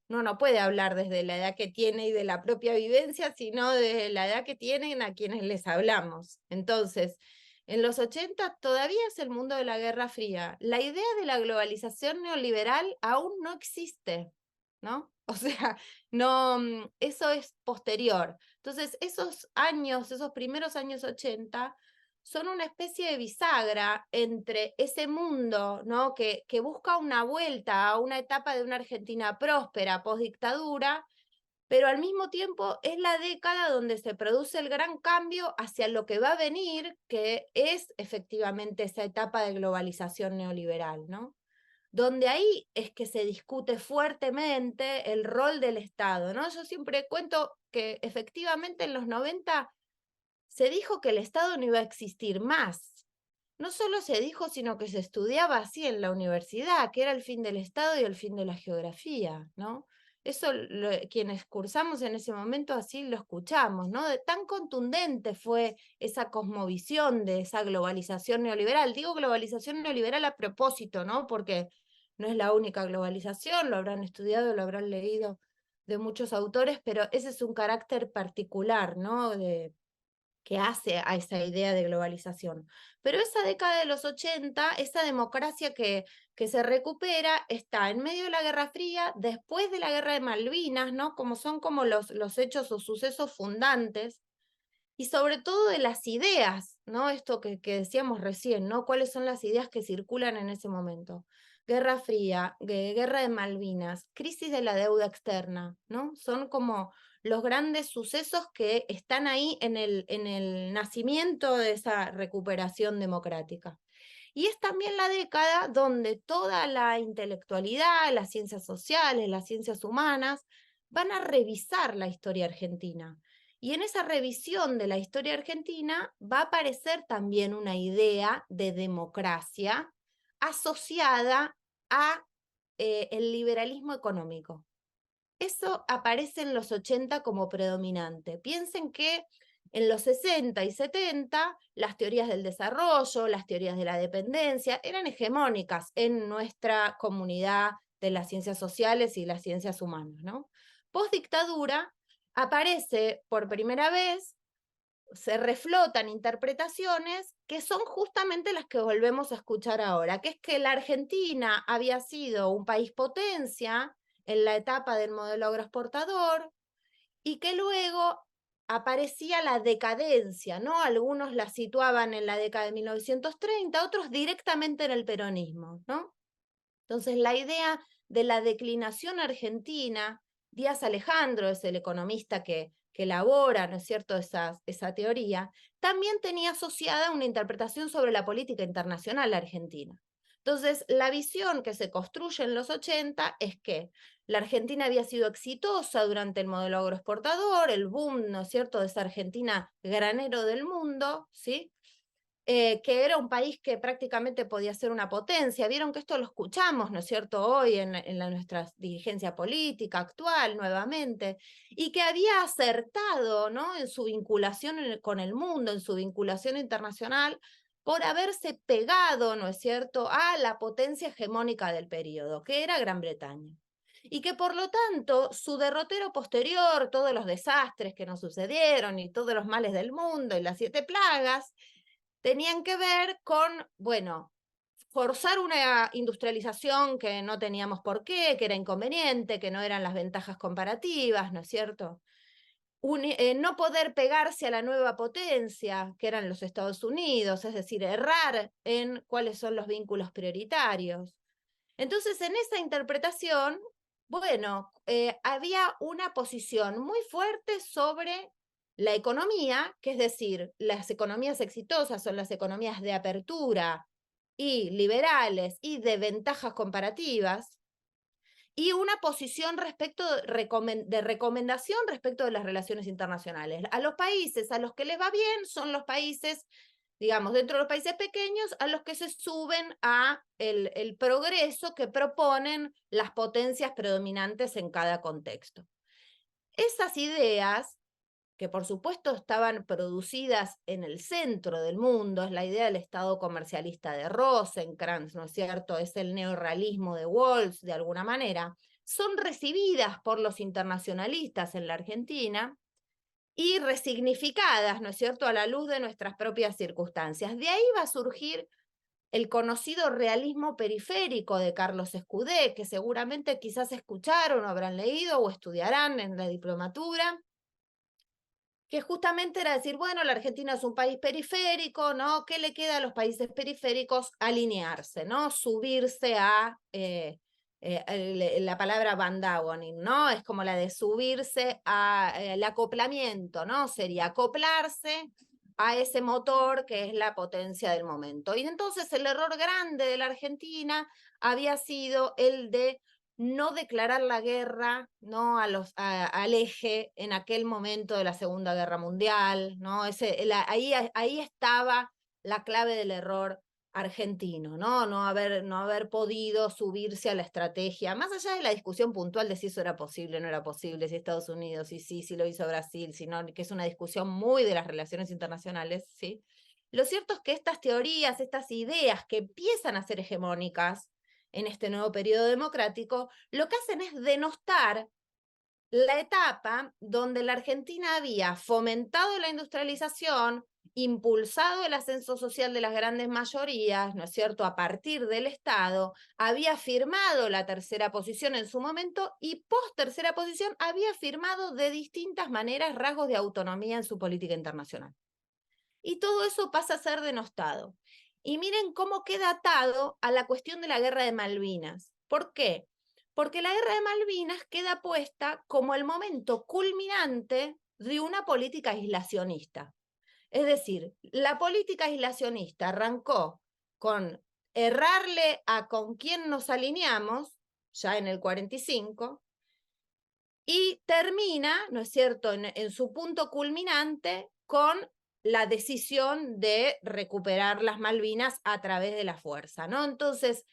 uno no puede hablar desde la edad que tiene y de la propia vivencia, sino desde la edad que tienen a quienes les hablamos. Entonces, en los 80 todavía es el mundo de la Guerra Fría. La idea de la globalización neoliberal aún no existe, ¿no? O sea, no, eso es posterior. Entonces, esos años, esos primeros años 80, son una especie de bisagra entre ese mundo, ¿no?, que busca una vuelta a una etapa de una Argentina próspera, postdictadura, pero al mismo tiempo es la década donde se produce el gran cambio hacia lo que va a venir, que es efectivamente esa etapa de globalización neoliberal, ¿no?, donde ahí es que se discute fuertemente el rol del Estado, ¿no? Yo siempre cuento que efectivamente en los 90 se dijo que el Estado no iba a existir más. No solo se dijo, sino que se estudiaba así en la universidad, que era el fin del Estado y el fin de la geografía, ¿no? Eso quienes cursamos en ese momento así lo escuchamos, ¿no? De tan contundente fue esa cosmovisión de esa globalización neoliberal. Digo globalización neoliberal a propósito, ¿no?, porque no es la única globalización, lo habrán estudiado, lo habrán leído de muchos autores, pero ese es un carácter particular, ¿no?, que hace a esa idea de globalización. Pero esa década de los 80, esa democracia que se recupera, está en medio de la Guerra Fría, después de la Guerra de Malvinas, ¿no?, como son como los hechos o sucesos fundantes, y sobre todo de las ideas, ¿no?, esto que decíamos recién, ¿no?, cuáles son las ideas que circulan en ese momento. Guerra Fría, Guerra de Malvinas, crisis de la deuda externa, ¿no? Son como los grandes sucesos que están ahí en el nacimiento de esa recuperación democrática. Y es también la década donde toda la intelectualidad, las ciencias sociales, las ciencias humanas, van a revisar la historia argentina. Y en esa revisión de la historia argentina va a aparecer también una idea de democracia asociada a el liberalismo económico. Eso aparece en los 80 como predominante. Piensen que en los 60 y 70 las teorías del desarrollo, las teorías de la dependencia eran hegemónicas en nuestra comunidad de las ciencias sociales y las ciencias humanas, ¿no? Postdictadura aparece por primera vez, se reflotan interpretaciones que son justamente las que volvemos a escuchar ahora, que es que la Argentina había sido un país potencia en la etapa del modelo agroexportador y que luego aparecía la decadencia, ¿no? Algunos la situaban en la década de 1930, otros directamente en el peronismo, ¿no? Entonces la idea de la declinación argentina Díaz Alejandro es el economista que elabora, ¿no es cierto?, esa teoría, también tenía asociada una interpretación sobre la política internacional argentina. Entonces, la visión que se construye en los 80 es que la Argentina había sido exitosa durante el modelo agroexportador, el boom, ¿no es cierto?, de esa Argentina granero del mundo, ¿sí?, que era un país que prácticamente podía ser una potencia. Vieron que esto lo escuchamos, ¿no es cierto?, hoy en nuestra dirigencia política actual nuevamente, y que había acertado, ¿no?, en su vinculación con el mundo, en su vinculación internacional, por haberse pegado, ¿no es cierto?, a la potencia hegemónica del periodo, que era Gran Bretaña. Y que por lo tanto su derrotero posterior, todos los desastres que nos sucedieron y todos los males del mundo y las 7 plagas, tenían que ver con, bueno, forzar una industrialización que no teníamos por qué, que era inconveniente, que no eran las ventajas comparativas, ¿no es cierto? No poder pegarse a la nueva potencia, que eran los Estados Unidos, es decir, errar en cuáles son los vínculos prioritarios. Entonces, en esa interpretación, bueno, había una posición muy fuerte sobre la economía, que es decir, las economías exitosas son las economías de apertura y liberales y de ventajas comparativas, y una posición de recomendación respecto de las relaciones internacionales. A los países a los que les va bien son los países, digamos, dentro de los países pequeños, a los que se suben a el progreso que proponen las potencias predominantes en cada contexto. Esas ideas, que por supuesto estaban producidas en el centro del mundo, es la idea del Estado comercialista de Rosenkrantz, ¿no es cierto?, es el neorrealismo de Walsh, de alguna manera, son recibidas por los internacionalistas en la Argentina y resignificadas, ¿no es cierto?, a la luz de nuestras propias circunstancias. De ahí va a surgir el conocido realismo periférico de Carlos Escudé, que seguramente quizás escucharon o habrán leído o estudiarán en la diplomatura, que justamente era decir, bueno, la Argentina es un país periférico, ¿no? ¿Qué le queda a los países periféricos? Alinearse, ¿no? Subirse a, la palabra bandwagoning, ¿no? Es como la de subirse al acoplamiento, ¿no? Sería acoplarse a ese motor que es la potencia del momento. Y entonces el error grande de la Argentina había sido el de no declarar la guerra, ¿no?, al eje en aquel momento de la Segunda Guerra Mundial, ¿no? Ahí estaba la clave del error argentino, ¿no? No haber podido subirse a la estrategia, más allá de la discusión puntual de si eso era posible o no era posible, si Estados Unidos, si lo hizo Brasil, si no, que es una discusión muy de las relaciones internacionales, ¿sí? Lo cierto es que estas teorías, estas ideas que empiezan a ser hegemónicas en este nuevo periodo democrático, lo que hacen es denostar la etapa donde la Argentina había fomentado la industrialización, impulsado el ascenso social de las grandes mayorías, ¿no es cierto?, a partir del Estado, había firmado la tercera posición en su momento y post tercera posición había firmado de distintas maneras rasgos de autonomía en su política internacional. Y todo eso pasa a ser denostado. Y miren cómo queda atado a la cuestión de la guerra de Malvinas. ¿Por qué? Porque la guerra de Malvinas queda puesta como el momento culminante de una política aislacionista. Es decir, la política aislacionista arrancó con errarle a con quién nos alineamos, ya en el 45, y termina, ¿no es cierto?, en su punto culminante con la decisión de recuperar las Malvinas a través de la fuerza, ¿no? Entonces,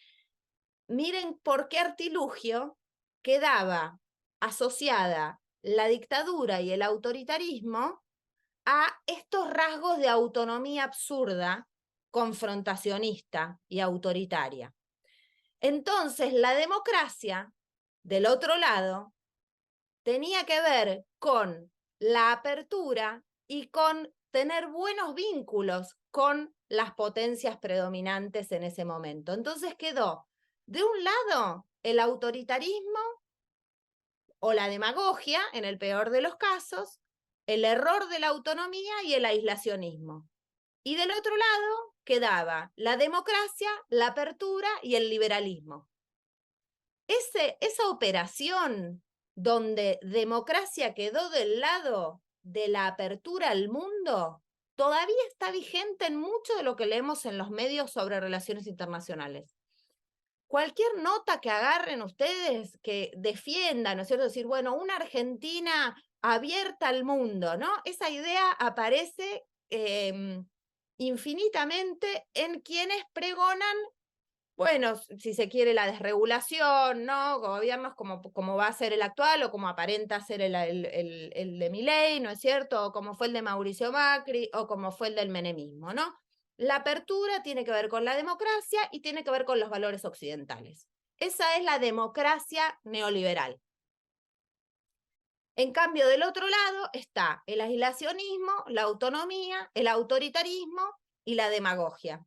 miren por qué artilugio quedaba asociada la dictadura y el autoritarismo a estos rasgos de autonomía absurda, confrontacionista y autoritaria. Entonces, la democracia, del otro lado, tenía que ver con la apertura y con tener buenos vínculos con las potencias predominantes en ese momento. Entonces quedó, de un lado, el autoritarismo o la demagogia, en el peor de los casos, el error de la autonomía y el aislacionismo. Y del otro lado quedaba la democracia, la apertura y el liberalismo. Esa operación donde democracia quedó del lado de la apertura al mundo, todavía está vigente en mucho de lo que leemos en los medios sobre relaciones internacionales. Cualquier nota que agarren ustedes, que defiendan, ¿no es cierto? Decir, bueno, una Argentina abierta al mundo, ¿no? Esa idea aparece infinitamente en quienes pregonan, bueno, si se quiere, la desregulación, ¿no? Gobiernos como va a ser el actual o como aparenta ser el de Milei, ¿no es cierto? O como fue el de Mauricio Macri o como fue el del menemismo, ¿no? La apertura tiene que ver con la democracia y tiene que ver con los valores occidentales. Esa es la democracia neoliberal. En cambio, del otro lado está el aislacionismo, la autonomía, el autoritarismo y la demagogia.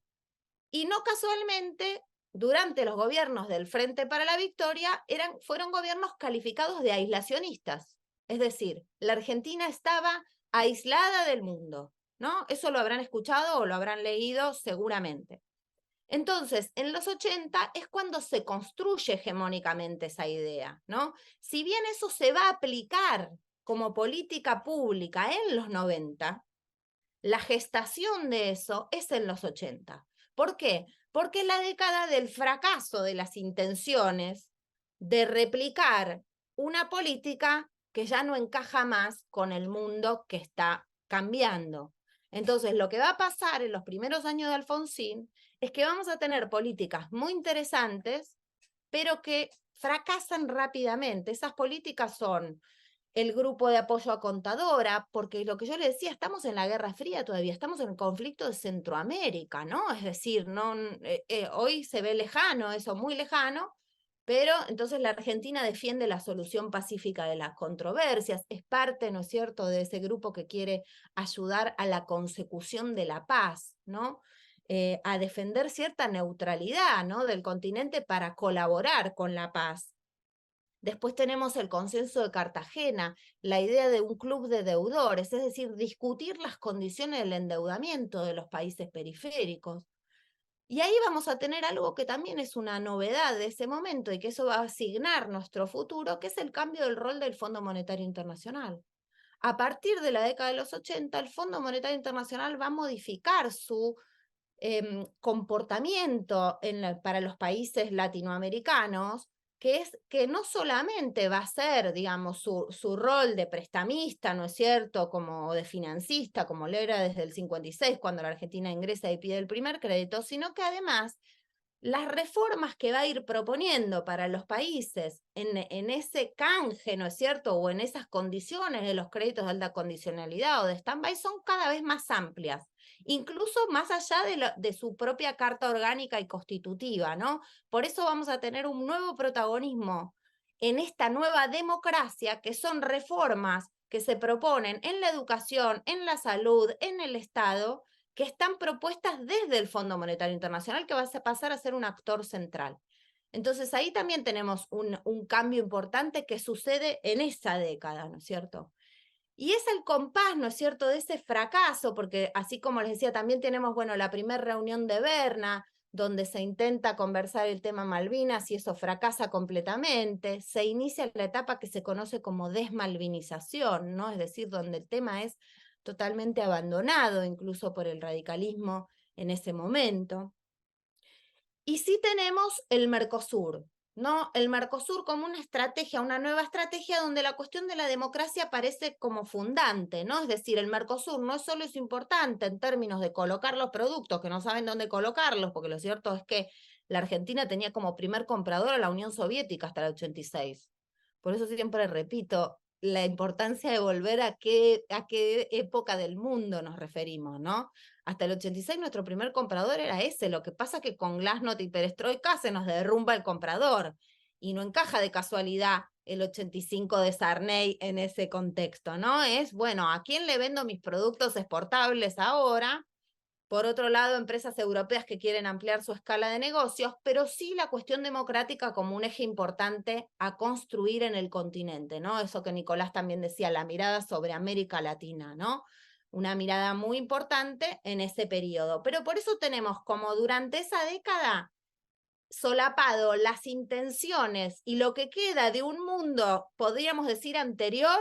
Y no casualmente, durante los gobiernos del Frente para la Victoria, fueron gobiernos calificados de aislacionistas. Es decir, la Argentina estaba aislada del mundo, ¿no? Eso lo habrán escuchado o lo habrán leído seguramente. Entonces, en los 80 es cuando se construye hegemónicamente esa idea, ¿no? Si bien eso se va a aplicar como política pública en los 90, la gestación de eso es en los 80. ¿Por qué? Porque es la década del fracaso de las intenciones de replicar una política que ya no encaja más con el mundo que está cambiando. Entonces, lo que va a pasar en los primeros años de Alfonsín es que vamos a tener políticas muy interesantes, pero que fracasan rápidamente. Esas políticas son el grupo de apoyo a Contadora, porque lo que yo le decía, estamos en la Guerra Fría todavía, estamos en el conflicto de Centroamérica, ¿no? Es decir, no, hoy se ve lejano, eso muy lejano, pero entonces la Argentina defiende la solución pacífica de las controversias, es parte, ¿no es cierto?, de ese grupo que quiere ayudar a la consecución de la paz, ¿no? A defender cierta neutralidad, ¿no?, del continente para colaborar con la paz. Después tenemos el consenso de Cartagena, la idea de un club de deudores, es decir, discutir las condiciones del endeudamiento de los países periféricos. Y ahí vamos a tener algo que también es una novedad de ese momento y que eso va a asignar nuestro futuro, que es el cambio del rol del Fondo Monetario Internacional. A partir de la década de los 80, el Fondo Monetario Internacional va a modificar su comportamiento para los países latinoamericanos, que es que no solamente va a ser, digamos, su rol de prestamista, ¿no es cierto?, como de financista, como lo era desde el 56, cuando la Argentina ingresa y pide el primer crédito, sino que además las reformas que va a ir proponiendo para los países en ese canje, ¿no es cierto?, o en esas condiciones de los créditos de alta condicionalidad o de stand-by son cada vez más amplias, incluso más allá de su propia carta orgánica y constitutiva, ¿no? Por eso vamos a tener un nuevo protagonismo en esta nueva democracia, que son reformas que se proponen en la educación, en la salud, en el Estado, que están propuestas desde el Fondo Monetario Internacional, que va a pasar a ser un actor central. Entonces ahí también tenemos un cambio importante que sucede en esa década, ¿no es cierto? Y es el compás, ¿no es cierto?, de ese fracaso, porque así como les decía, también tenemos, bueno, la primera reunión de Berna, donde se intenta conversar el tema Malvinas y eso fracasa completamente. Se inicia la etapa que se conoce como desmalvinización, ¿no? Es decir, donde el tema es totalmente abandonado, incluso por el radicalismo en ese momento. Y sí tenemos el Mercosur, ¿no? El Mercosur como una estrategia, una nueva estrategia donde la cuestión de la democracia aparece como fundante, ¿no? Es decir, el Mercosur no solo es importante en términos de colocar los productos, que no saben dónde colocarlos, porque lo cierto es que la Argentina tenía como primer comprador a la Unión Soviética hasta el 86. Por eso siempre repito la importancia de volver a qué época del mundo nos referimos, ¿no? Hasta el 86 nuestro primer comprador era ese, lo que pasa que con Glasnost y Perestroika se nos derrumba el comprador y no encaja de casualidad el 85 de Sarney en ese contexto, ¿no? Es, bueno, ¿a quién le vendo mis productos exportables ahora? Por otro lado, empresas europeas que quieren ampliar su escala de negocios, pero sí la cuestión democrática como un eje importante a construir en el continente, ¿no? Eso que Nicolás también decía, la mirada sobre América Latina, ¿no? Una mirada muy importante en ese periodo. Pero por eso tenemos como durante esa década solapado las intenciones y lo que queda de un mundo, podríamos decir, anterior,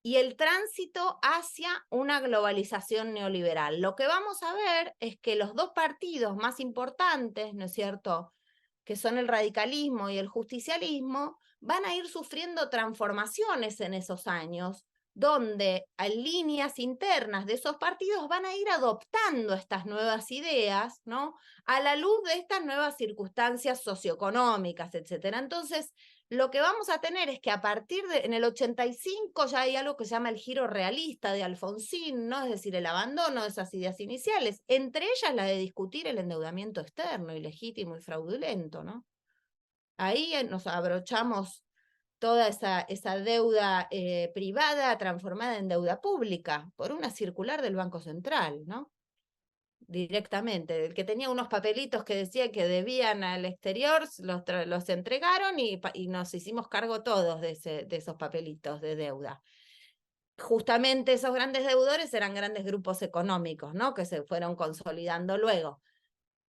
y el tránsito hacia una globalización neoliberal. Lo que vamos a ver es que los dos partidos más importantes, ¿no es cierto?, que son el radicalismo y el justicialismo, van a ir sufriendo transformaciones en esos años, donde en líneas internas de esos partidos van a ir adoptando estas nuevas ideas, ¿no?, a la luz de estas nuevas circunstancias socioeconómicas, etc. Entonces, lo que vamos a tener es que a partir de, en el 85 ya hay algo que se llama el giro realista de Alfonsín, ¿no? Es decir, el abandono de esas ideas iniciales, entre ellas la de discutir el endeudamiento externo, ilegítimo y fraudulento, ¿no? Ahí nos abrochamos toda esa deuda privada transformada en deuda pública por una circular del Banco Central, ¿no? Directamente, el que tenía unos papelitos que decía que debían al exterior, los entregaron y nos hicimos cargo todos de esos papelitos de deuda. Justamente esos grandes deudores eran grandes grupos económicos, ¿no?, que se fueron consolidando luego.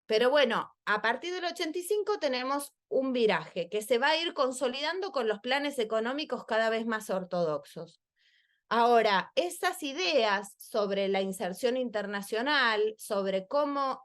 Pero bueno, a partir del 85 tenemos un viraje que se va a ir consolidando con los planes económicos cada vez más ortodoxos. Ahora, esas ideas sobre la inserción internacional, sobre cómo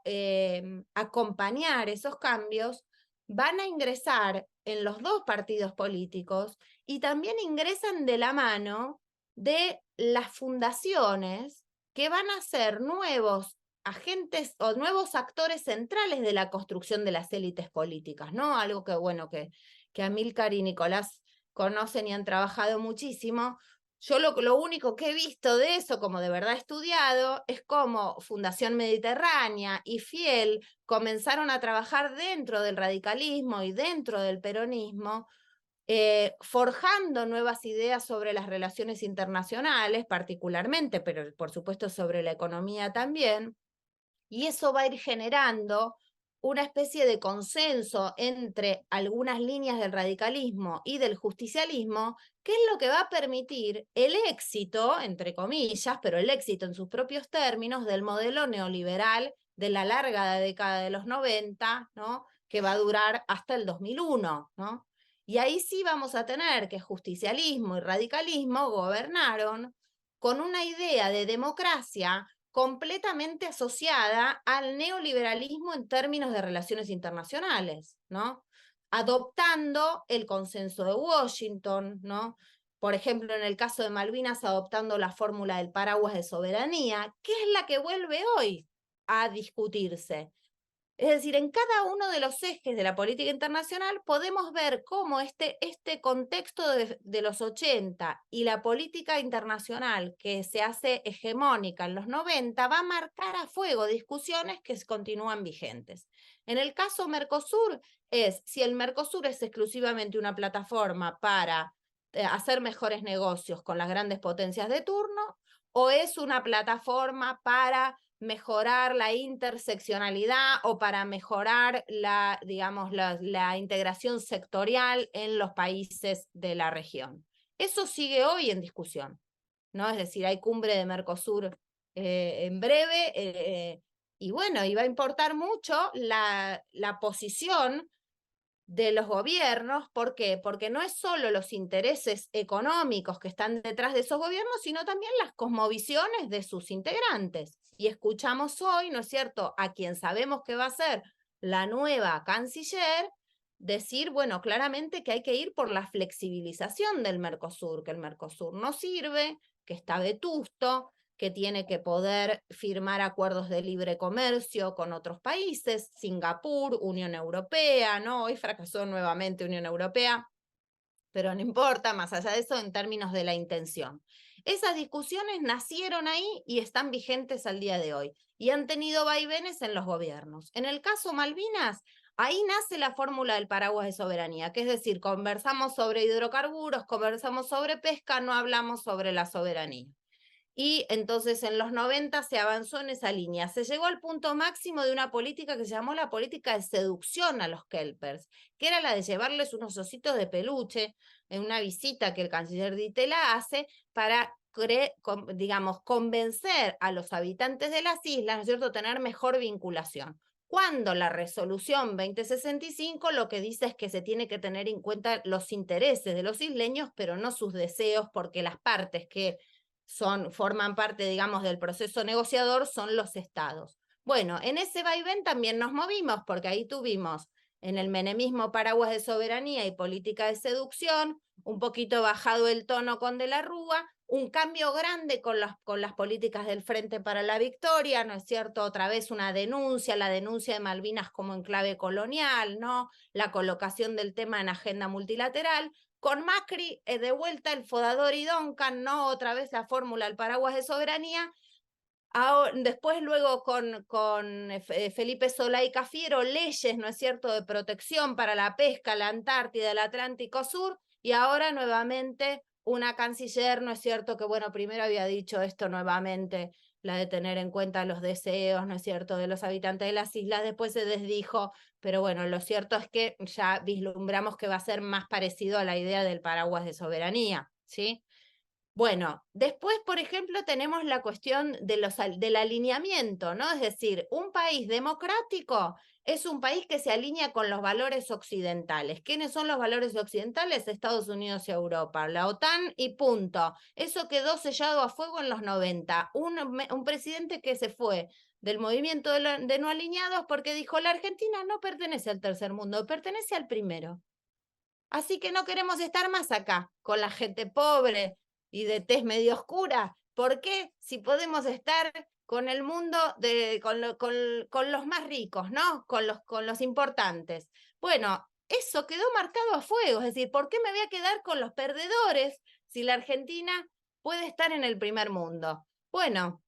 acompañar esos cambios, van a ingresar en los dos partidos políticos y también ingresan de la mano de las fundaciones que van a ser nuevos agentes o nuevos actores centrales de la construcción de las élites políticas, ¿no? Algo que, bueno, que Amílcar y Nicolás conocen y han trabajado muchísimo. Yo lo único que he visto de eso, como de verdad estudiado, es cómo Fundación Mediterránea y Fiel comenzaron a trabajar dentro del radicalismo y dentro del peronismo, forjando nuevas ideas sobre las relaciones internacionales, particularmente, pero por supuesto sobre la economía también, y eso va a ir generando una especie de consenso entre algunas líneas del radicalismo y del justicialismo, que es lo que va a permitir el éxito, entre comillas, pero el éxito en sus propios términos, del modelo neoliberal de la larga década de los 90, ¿no?, que va a durar hasta el 2001, ¿no? Y ahí sí vamos a tener que justicialismo y radicalismo gobernaron con una idea de democracia completamente asociada al neoliberalismo en términos de relaciones internacionales, ¿no?, adoptando el consenso de Washington, ¿no? Por ejemplo, en el caso de Malvinas, adoptando la fórmula del paraguas de soberanía, que es la que vuelve hoy a discutirse. Es decir, en cada uno de los ejes de la política internacional podemos ver cómo este contexto de los 80 y la política internacional que se hace hegemónica en los 90 va a marcar a fuego discusiones que continúan vigentes. En el caso Mercosur es si el Mercosur es exclusivamente una plataforma para hacer mejores negocios con las grandes potencias de turno, o es una plataforma para mejorar la interseccionalidad o para mejorar digamos, la integración sectorial en los países de la región. Eso sigue hoy en discusión, ¿no? Es decir, hay cumbre de Mercosur en breve, y bueno, y va a importar mucho la posición de los gobiernos. ¿Por qué? Porque no es solo los intereses económicos que están detrás de esos gobiernos, sino también las cosmovisiones de sus integrantes. Y escuchamos hoy, ¿no es cierto?, a quien sabemos que va a ser la nueva canciller, decir, bueno, claramente que hay que ir por la flexibilización del Mercosur, que el Mercosur no sirve, que está vetusto, que tiene que poder firmar acuerdos de libre comercio con otros países, Singapur, Unión Europea, ¿no? Hoy fracasó nuevamente Unión Europea, pero no importa, más allá de eso, en términos de la intención. Esas discusiones nacieron ahí y están vigentes al día de hoy, y han tenido vaivenes en los gobiernos. En el caso Malvinas, ahí nace la fórmula del paraguas de soberanía, que es decir, conversamos sobre hidrocarburos, conversamos sobre pesca, no hablamos sobre la soberanía. Y entonces en los 90 se avanzó en esa línea. Se llegó al punto máximo de una política que se llamó la política de seducción a los kelpers, que era la de llevarles unos ositos de peluche en una visita que el canciller Di Tella hace para, digamos, convencer a los habitantes de las islas, ¿no es cierto?, tener mejor vinculación. cuando la resolución 2065 lo que dice es que se tiene que tener en cuenta los intereses de los isleños, pero no sus deseos, porque las partes que forman parte, digamos, del proceso negociador son los estados. Bueno, en ese vaivén también nos movimos, porque ahí tuvimos en el menemismo paraguas de soberanía y política de seducción, un poquito bajado el tono con De la Rúa, un cambio grande con las políticas del Frente para la Victoria, ¿no es cierto? Otra vez una denuncia, la denuncia de Malvinas como enclave colonial, ¿no? La colocación del tema en agenda multilateral. Con Macri, de vuelta el Fodador y Duncan, ¿no? Otra vez la fórmula, el paraguas de soberanía. Ahora, después luego con Felipe Solá y Cafiero, leyes, ¿no es cierto?, de protección para la pesca, la Antártida, el Atlántico Sur, y ahora nuevamente una canciller, ¿no es cierto?, que bueno, primero había dicho esto nuevamente, la de tener en cuenta los deseos, ¿no es cierto?, de los habitantes de las islas, después se desdijo, pero bueno, lo cierto es que ya vislumbramos que va a ser más parecido a la idea del paraguas de soberanía, ¿sí? Bueno, después, por ejemplo, tenemos la cuestión del alineamiento, ¿no? Es decir, un país democrático es un país que se alinea con los valores occidentales. ¿Quiénes son los valores occidentales? Estados Unidos y Europa, la OTAN y punto. Eso quedó sellado a fuego en los 90. Un presidente que se fue del movimiento de no alineados porque dijo, la Argentina no pertenece al tercer mundo, pertenece al primero. Así que no queremos estar más acá, con la gente pobre y de tez medio oscura. ¿Por qué? Si podemos estar con el mundo, con los más ricos, ¿no? Con los importantes. Bueno, eso quedó marcado a fuego. Es decir, ¿por qué me voy a quedar con los perdedores si la Argentina puede estar en el primer mundo? Bueno,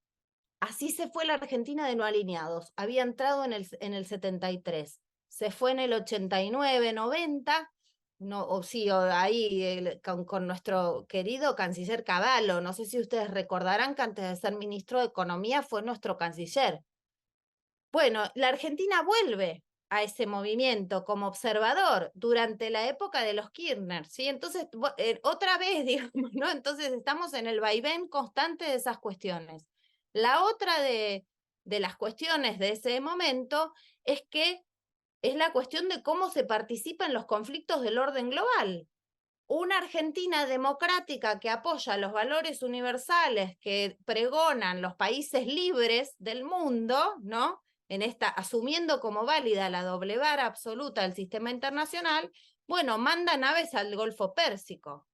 así se fue la Argentina de no alineados. Había entrado en el 73. Se fue en el 89, 90. No, o sí, ahí con nuestro querido canciller Cavallo. No sé si ustedes recordarán que antes de ser ministro de Economía fue nuestro canciller. Bueno, la Argentina vuelve a ese movimiento como observador durante la época de los Kirchner, ¿sí? Entonces, otra vez, digamos, ¿no? Entonces estamos en el vaivén constante de esas cuestiones. La otra de las cuestiones de ese momento es que es la cuestión de cómo se participa en los conflictos del orden global. Una Argentina democrática que apoya los valores universales que pregonan los países libres del mundo, ¿no? Asumiendo como válida la doble vara absoluta del sistema internacional, bueno, manda naves al Golfo Pérsico,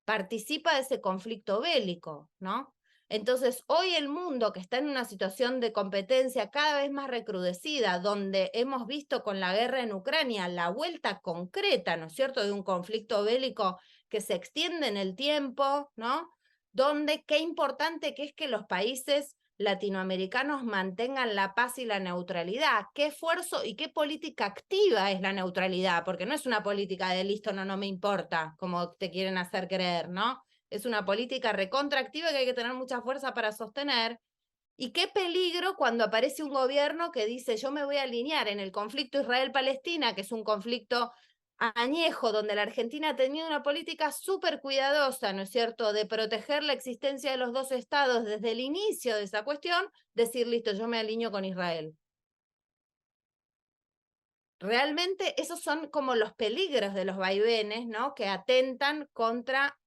participa de ese conflicto bélico, ¿no? Entonces, hoy el mundo que está en una situación de competencia cada vez más recrudecida, donde hemos visto con la guerra en Ucrania la vuelta concreta, ¿no es cierto?, de un conflicto bélico que se extiende en el tiempo, ¿no? Donde qué importante que es que los países latinoamericanos mantengan la paz y la neutralidad. Qué esfuerzo y qué política activa es la neutralidad, porque no es una política de listo, no me importa, como te quieren hacer creer, ¿no? Es una política recontraactiva que hay que tener mucha fuerza para sostener. Y qué peligro cuando aparece un gobierno que dice yo me voy a alinear en el conflicto Israel-Palestina, que es un conflicto añejo, donde la Argentina ha tenido una política súper cuidadosa, ¿no es cierto?, de proteger la existencia de los dos estados desde el inicio de esa cuestión, decir, listo, yo me alineo con Israel. Realmente esos son como los peligros de los vaivenes, ¿no?, que atentan contra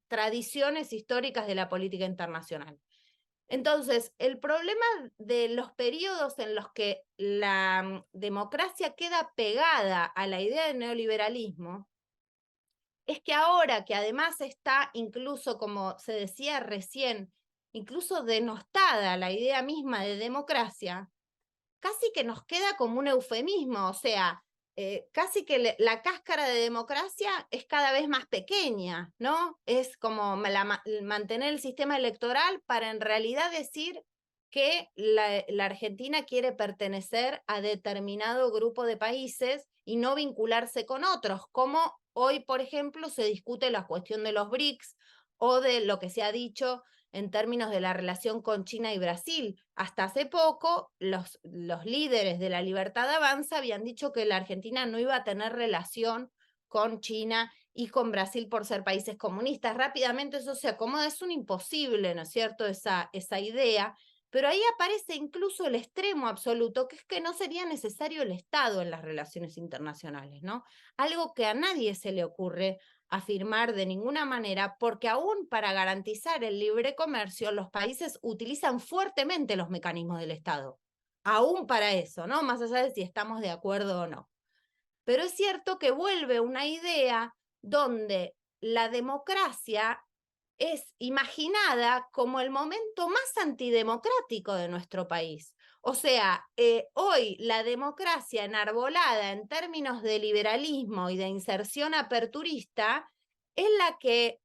tradiciones históricas de la política internacional. Entonces, el problema de los periodos en los que la democracia queda pegada a la idea del neoliberalismo es que ahora que además está incluso, como se decía recién, incluso denostada la idea misma de democracia, casi que nos queda como un eufemismo, o sea, casi que la cáscara de democracia es cada vez más pequeña, ¿no? Es como mantener el sistema electoral para en realidad decir que la Argentina quiere pertenecer a determinado grupo de países y no vincularse con otros, como hoy, por ejemplo, se discute la cuestión de los BRICS o de lo que se ha dicho en términos de la relación con China y Brasil. Hasta hace poco, los líderes de la Libertad Avanza habían dicho que la Argentina no iba a tener relación con China y con Brasil por ser países comunistas. Rápidamente eso se acomoda, es un imposible, ¿no es cierto?, esa idea. pero ahí aparece incluso el extremo absoluto, que es que no sería necesario el Estado en las relaciones internacionales, ¿no? Algo que a nadie se le ocurre afirmar de ninguna manera, porque aún para garantizar el libre comercio, los países utilizan fuertemente los mecanismos del Estado. Aún para eso, ¿no? Más allá de si estamos de acuerdo o no. Pero es cierto que vuelve una idea donde la democracia es imaginada como el momento más antidemocrático de nuestro país. O sea, hoy la democracia enarbolada en términos de liberalismo y de inserción aperturista es la que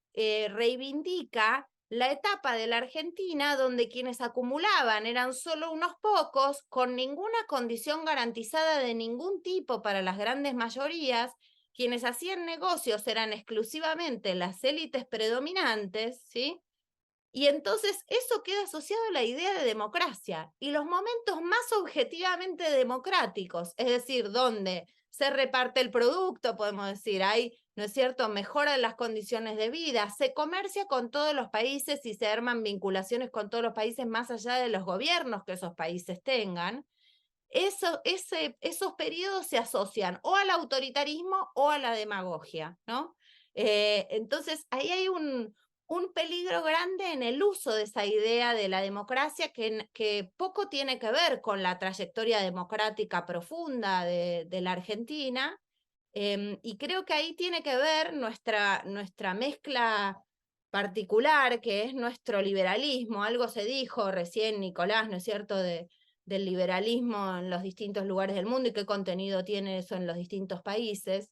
reivindica la etapa de la Argentina donde quienes acumulaban eran solo unos pocos, con ninguna condición garantizada de ningún tipo para las grandes mayorías. Quienes hacían negocios eran exclusivamente las élites predominantes, ¿sí? Y entonces eso queda asociado a la idea de democracia y los momentos más objetivamente democráticos, es decir, donde se reparte el producto, podemos decir, hay, ¿no es cierto?, mejoran las condiciones de vida, se comercia con todos los países y se arman vinculaciones con todos los países más allá de los gobiernos que esos países tengan. Esos periodos se asocian o al autoritarismo o a la demagogia, ¿no? Entonces, ahí hay un peligro grande en el uso de esa idea de la democracia que poco tiene que ver con la trayectoria democrática profunda de la Argentina, y creo que ahí tiene que ver nuestra mezcla particular, que es nuestro liberalismo. Algo se dijo recién, Nicolás, ¿no es cierto?, del liberalismo en los distintos lugares del mundo y qué contenido tiene eso en los distintos países,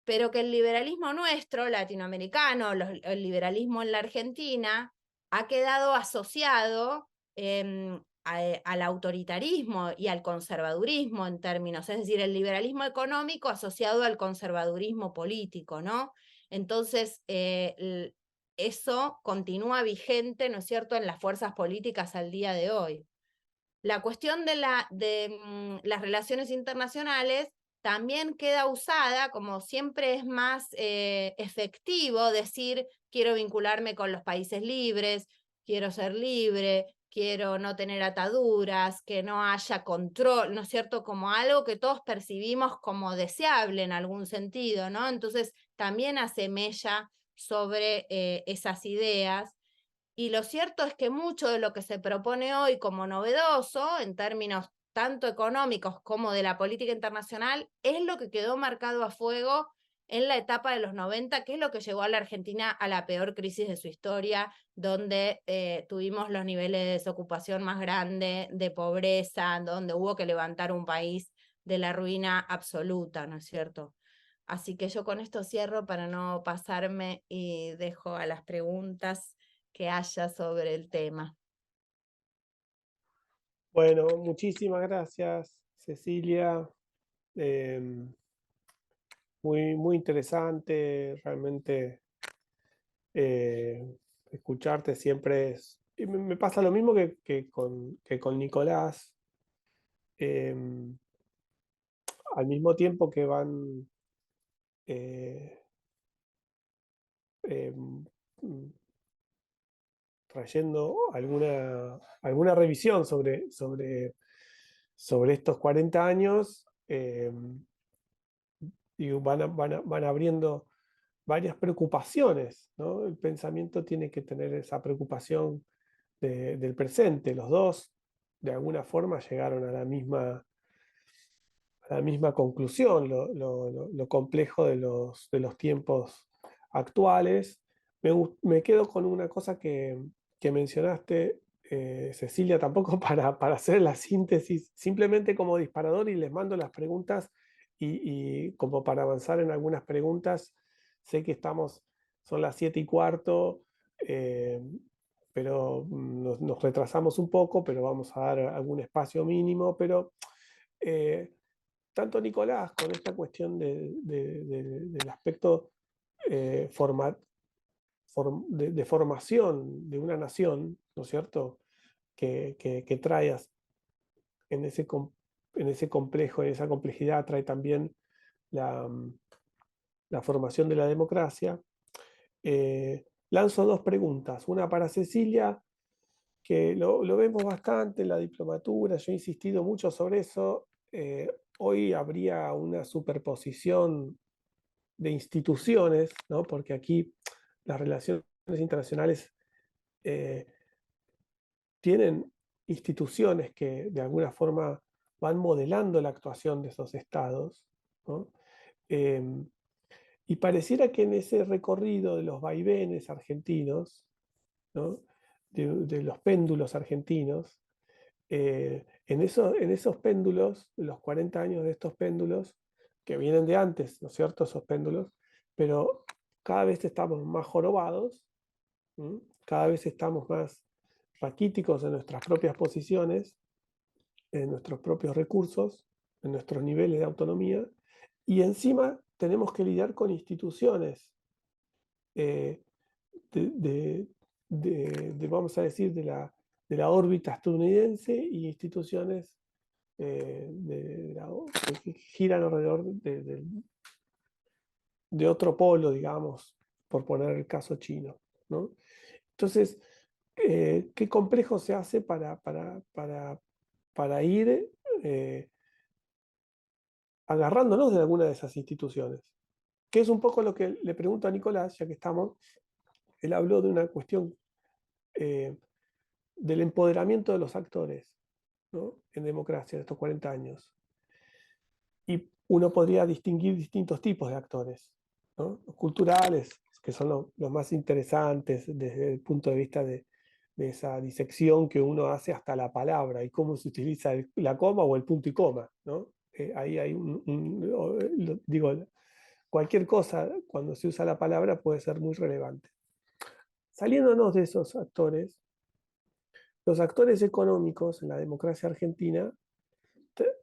pero que el liberalismo nuestro, latinoamericano, el liberalismo en la Argentina, ha quedado asociado al autoritarismo y al conservadurismo en términos, es decir, el liberalismo económico asociado al conservadurismo político, ¿no? Entonces, eso continúa vigente, ¿no es cierto?, en las fuerzas políticas al día de hoy. La cuestión de las relaciones internacionales también queda usada, como siempre es más efectivo decir, quiero vincularme con los países libres, quiero ser libre, quiero no tener ataduras, que no haya control, ¿no es cierto?, como algo que todos percibimos como deseable en algún sentido, ¿no? Entonces también hace mella sobre esas ideas. Y lo cierto es que mucho de lo que se propone hoy como novedoso, en términos tanto económicos como de la política internacional, es lo que quedó marcado a fuego en la etapa de los 90, que es lo que llevó a la Argentina a la peor crisis de su historia, donde tuvimos los niveles de desocupación más grandes, de pobreza, donde hubo que levantar un país de la ruina absoluta, ¿no es cierto? Así que yo con esto cierro para no pasarme y dejo a las preguntas que haya sobre el tema. Bueno, muchísimas gracias, Cecilia. Em, muy interesante, realmente escucharte siempre es... y me pasa lo mismo que con Nicolás. Em, Al mismo tiempo que van eh, em, mm, trayendo alguna revisión sobre estos 40 años, y van abriendo varias preocupaciones, ¿no? El pensamiento tiene que tener esa preocupación del presente. Los dos, de alguna forma, llegaron a la misma conclusión, lo complejo de los tiempos actuales. Me quedo con una cosa que mencionaste, Cecilia, tampoco para hacer la síntesis, simplemente como disparador, y les mando las preguntas y como para avanzar en algunas preguntas. Sé que son las 7:15, pero nos retrasamos un poco, pero vamos a dar algún espacio mínimo. Pero tanto Nicolás, con esta cuestión del aspecto de formación de una nación, ¿no es cierto?, que trae en ese complejo, en esa complejidad, trae también la, la formación de la democracia. Lanzo dos preguntas, una para Cecilia. que lo vemos bastante en la diplomatura, yo he insistido mucho sobre eso. Hoy habría una superposición de instituciones, ¿no? Porque aquí las relaciones internacionales tienen instituciones que de alguna forma van modelando la actuación de esos estados, ¿no? Eh, y pareciera que en ese recorrido de los vaivenes argentinos, ¿no? De los péndulos argentinos, en esos péndulos, los 40 años de estos péndulos, que vienen de antes, ¿no es cierto? Esos péndulos, pero cada vez estamos más jorobados, ¿m? Cada vez estamos más raquíticos en nuestras propias posiciones, en nuestros propios recursos, en nuestros niveles de autonomía, y encima tenemos que lidiar con instituciones eh, de, vamos a decir, de la órbita estadounidense y instituciones que giran alrededor de otro polo, digamos, por poner el caso chino, ¿no? Entonces, qué complejo se hace para ir agarrándonos de alguna de esas instituciones, que es un poco lo que le pregunto a Nicolás, ya que estamos. Él habló de una cuestión eh, del empoderamiento de los actores, ¿no? En democracia, en estos 40 años. Y uno podría distinguir distintos tipos de actores, ¿no? Los culturales, que son los más interesantes desde el punto de vista de esa disección que uno hace hasta la palabra y cómo se utiliza la coma o el punto y coma, ¿no? Ahí hay digo, cualquier cosa cuando se usa la palabra puede ser muy relevante. Saliéndonos de esos actores, los actores económicos en la democracia argentina,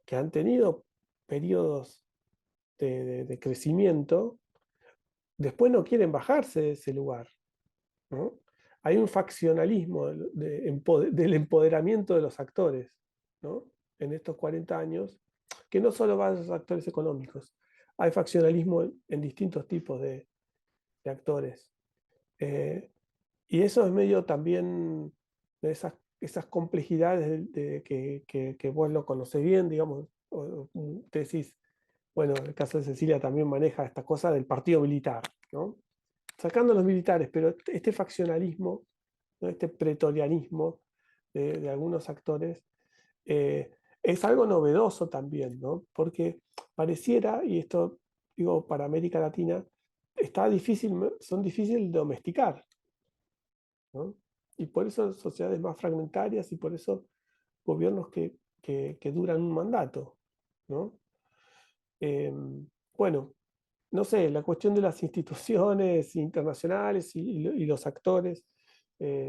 que han tenido periodos de crecimiento, después no quieren bajarse de ese lugar, ¿no? Hay un faccionalismo del empoderamiento de los actores, ¿no? En estos 40 años, que no solo va a los actores económicos, hay faccionalismo en distintos tipos de actores. Y eso es medio también de esas complejidades que vos lo conocés bien, digamos, te decís, bueno, en el caso de Cecilia también maneja esta cosa del partido militar, ¿no? Sacando a los militares, pero este faccionalismo, ¿no? Este pretorianismo de algunos actores, es algo novedoso también, ¿no? Porque pareciera, y esto digo para América Latina, son difíciles de domesticar, ¿no? Y por eso sociedades más fragmentarias y por eso gobiernos que duran un mandato, ¿no? Bueno, no sé, la cuestión de las instituciones internacionales y los actores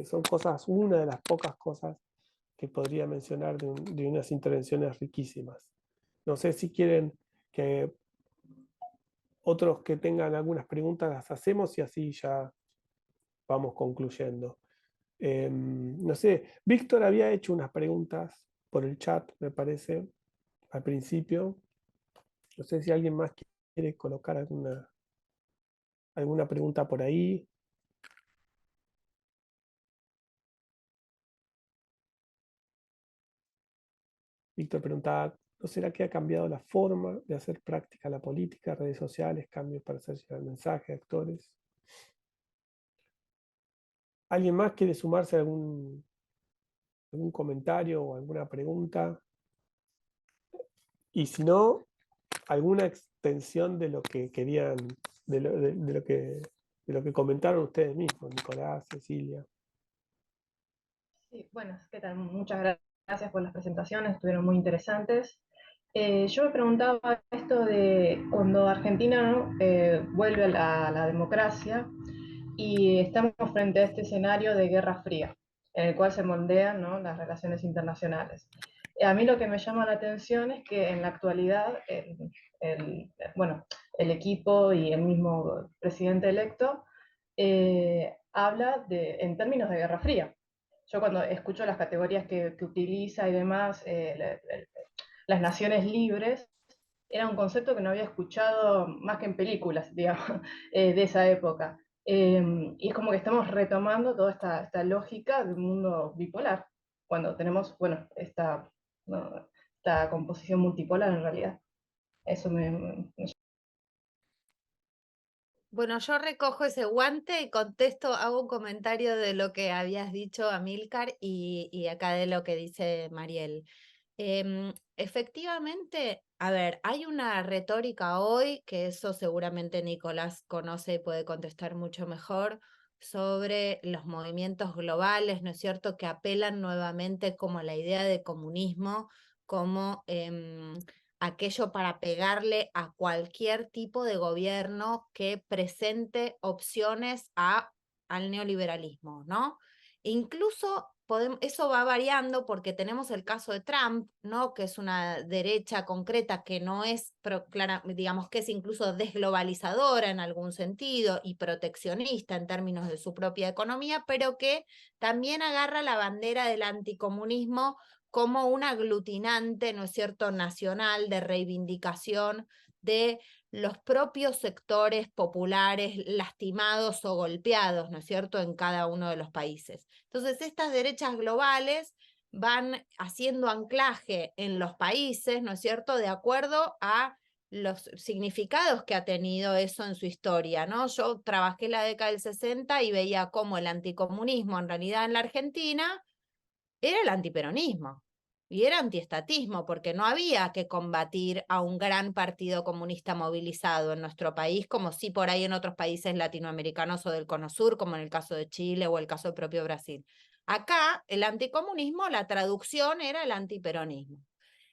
son una de las pocas cosas que podría mencionar de unas intervenciones riquísimas. No sé si quieren que otros que tengan algunas preguntas las hacemos y así ya vamos concluyendo. No sé, Víctor había hecho unas preguntas por el chat, me parece, al principio. No sé si alguien más quiere colocar alguna pregunta por ahí. Víctor preguntaba, ¿no será que ha cambiado la forma de hacer práctica la política, redes sociales, cambios para hacer llegar el mensaje a actores? ¿Alguien más quiere sumarse a algún comentario o alguna pregunta? Y si no, alguna extensión de lo que querían, de lo que comentaron ustedes mismos, Nicolás, Cecilia. Sí, bueno, ¿qué tal? Muchas gracias por las presentaciones, estuvieron muy interesantes. Yo me preguntaba esto de cuando Argentina, ¿no? Vuelve a la democracia y estamos frente a este escenario de Guerra Fría, en el cual se moldean, ¿no? Las relaciones internacionales. A mí lo que me llama la atención es que en la actualidad bueno, el equipo y el mismo presidente electo habla en términos de Guerra Fría. Yo cuando escucho las categorías que utiliza y demás, las naciones libres, era un concepto que no había escuchado más que en películas, digamos, de esa época. Y es como que estamos retomando toda esta lógica de un mundo bipolar. cuando tenemos, bueno, no, esta composición multipolar en realidad. Eso me Bueno, yo recojo ese guante y contesto, hago un comentario de lo que habías dicho, Amílcar, y acá de lo que dice Mariel. Efectivamente, a ver, hay una retórica hoy, que eso seguramente Nicolás conoce y puede contestar mucho mejor, sobre los movimientos globales, ¿no es cierto?, que apelan nuevamente como a la idea de comunismo, como aquello para pegarle a cualquier tipo de gobierno que presente opciones al neoliberalismo, ¿no? Incluso eso va variando porque tenemos el caso de Trump, ¿no? Que es una derecha concreta que no es, digamos que es incluso desglobalizadora en algún sentido y proteccionista en términos de su propia economía, pero que también agarra la bandera del anticomunismo como un aglutinante, ¿no es cierto?, nacional de reivindicación de los propios sectores populares lastimados o golpeados, ¿no es cierto?, en cada uno de los países. Entonces, estas derechas globales van haciendo anclaje en los países, ¿no es cierto?, de acuerdo a los significados que ha tenido eso en su historia, ¿no? Yo trabajé en la década del 60 y veía cómo el anticomunismo en realidad en la Argentina era el antiperonismo y era antiestatismo, porque no había que combatir a un gran partido comunista movilizado en nuestro país, como si por ahí en otros países latinoamericanos o del Cono Sur, como en el caso de Chile o el caso del propio Brasil. Acá, el anticomunismo, la traducción era el antiperonismo.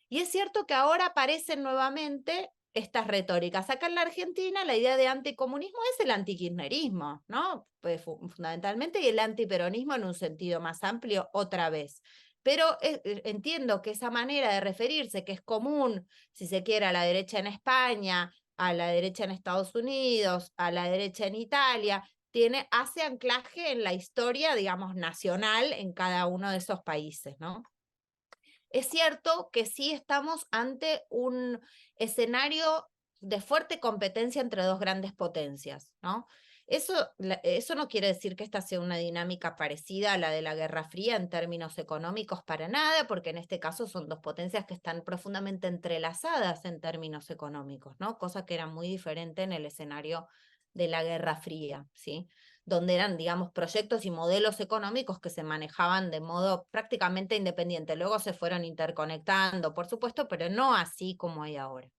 Y es cierto que ahora aparecen nuevamente estas retóricas. Acá en la Argentina la idea de anticomunismo es el antikirchnerismo, ¿no? Pues fundamentalmente, y el antiperonismo en un sentido más amplio otra vez. Pero entiendo que esa manera de referirse, que es común, si se quiere, a la derecha en España, a la derecha en Estados Unidos, a la derecha en Italia, hace anclaje en la historia, digamos, nacional en cada uno de esos países, ¿no? Es cierto que sí estamos ante un escenario de fuerte competencia entre dos grandes potencias, ¿no? Eso no quiere decir que esta sea una dinámica parecida a la de la Guerra Fría en términos económicos para nada, porque en este caso son dos potencias que están profundamente entrelazadas en términos económicos, ¿no? Cosa que era muy diferente en el escenario de la Guerra Fría, ¿sí? Donde eran, digamos, proyectos y modelos económicos que se manejaban de modo prácticamente independiente. Luego se fueron interconectando, por supuesto, pero no así como hay ahora.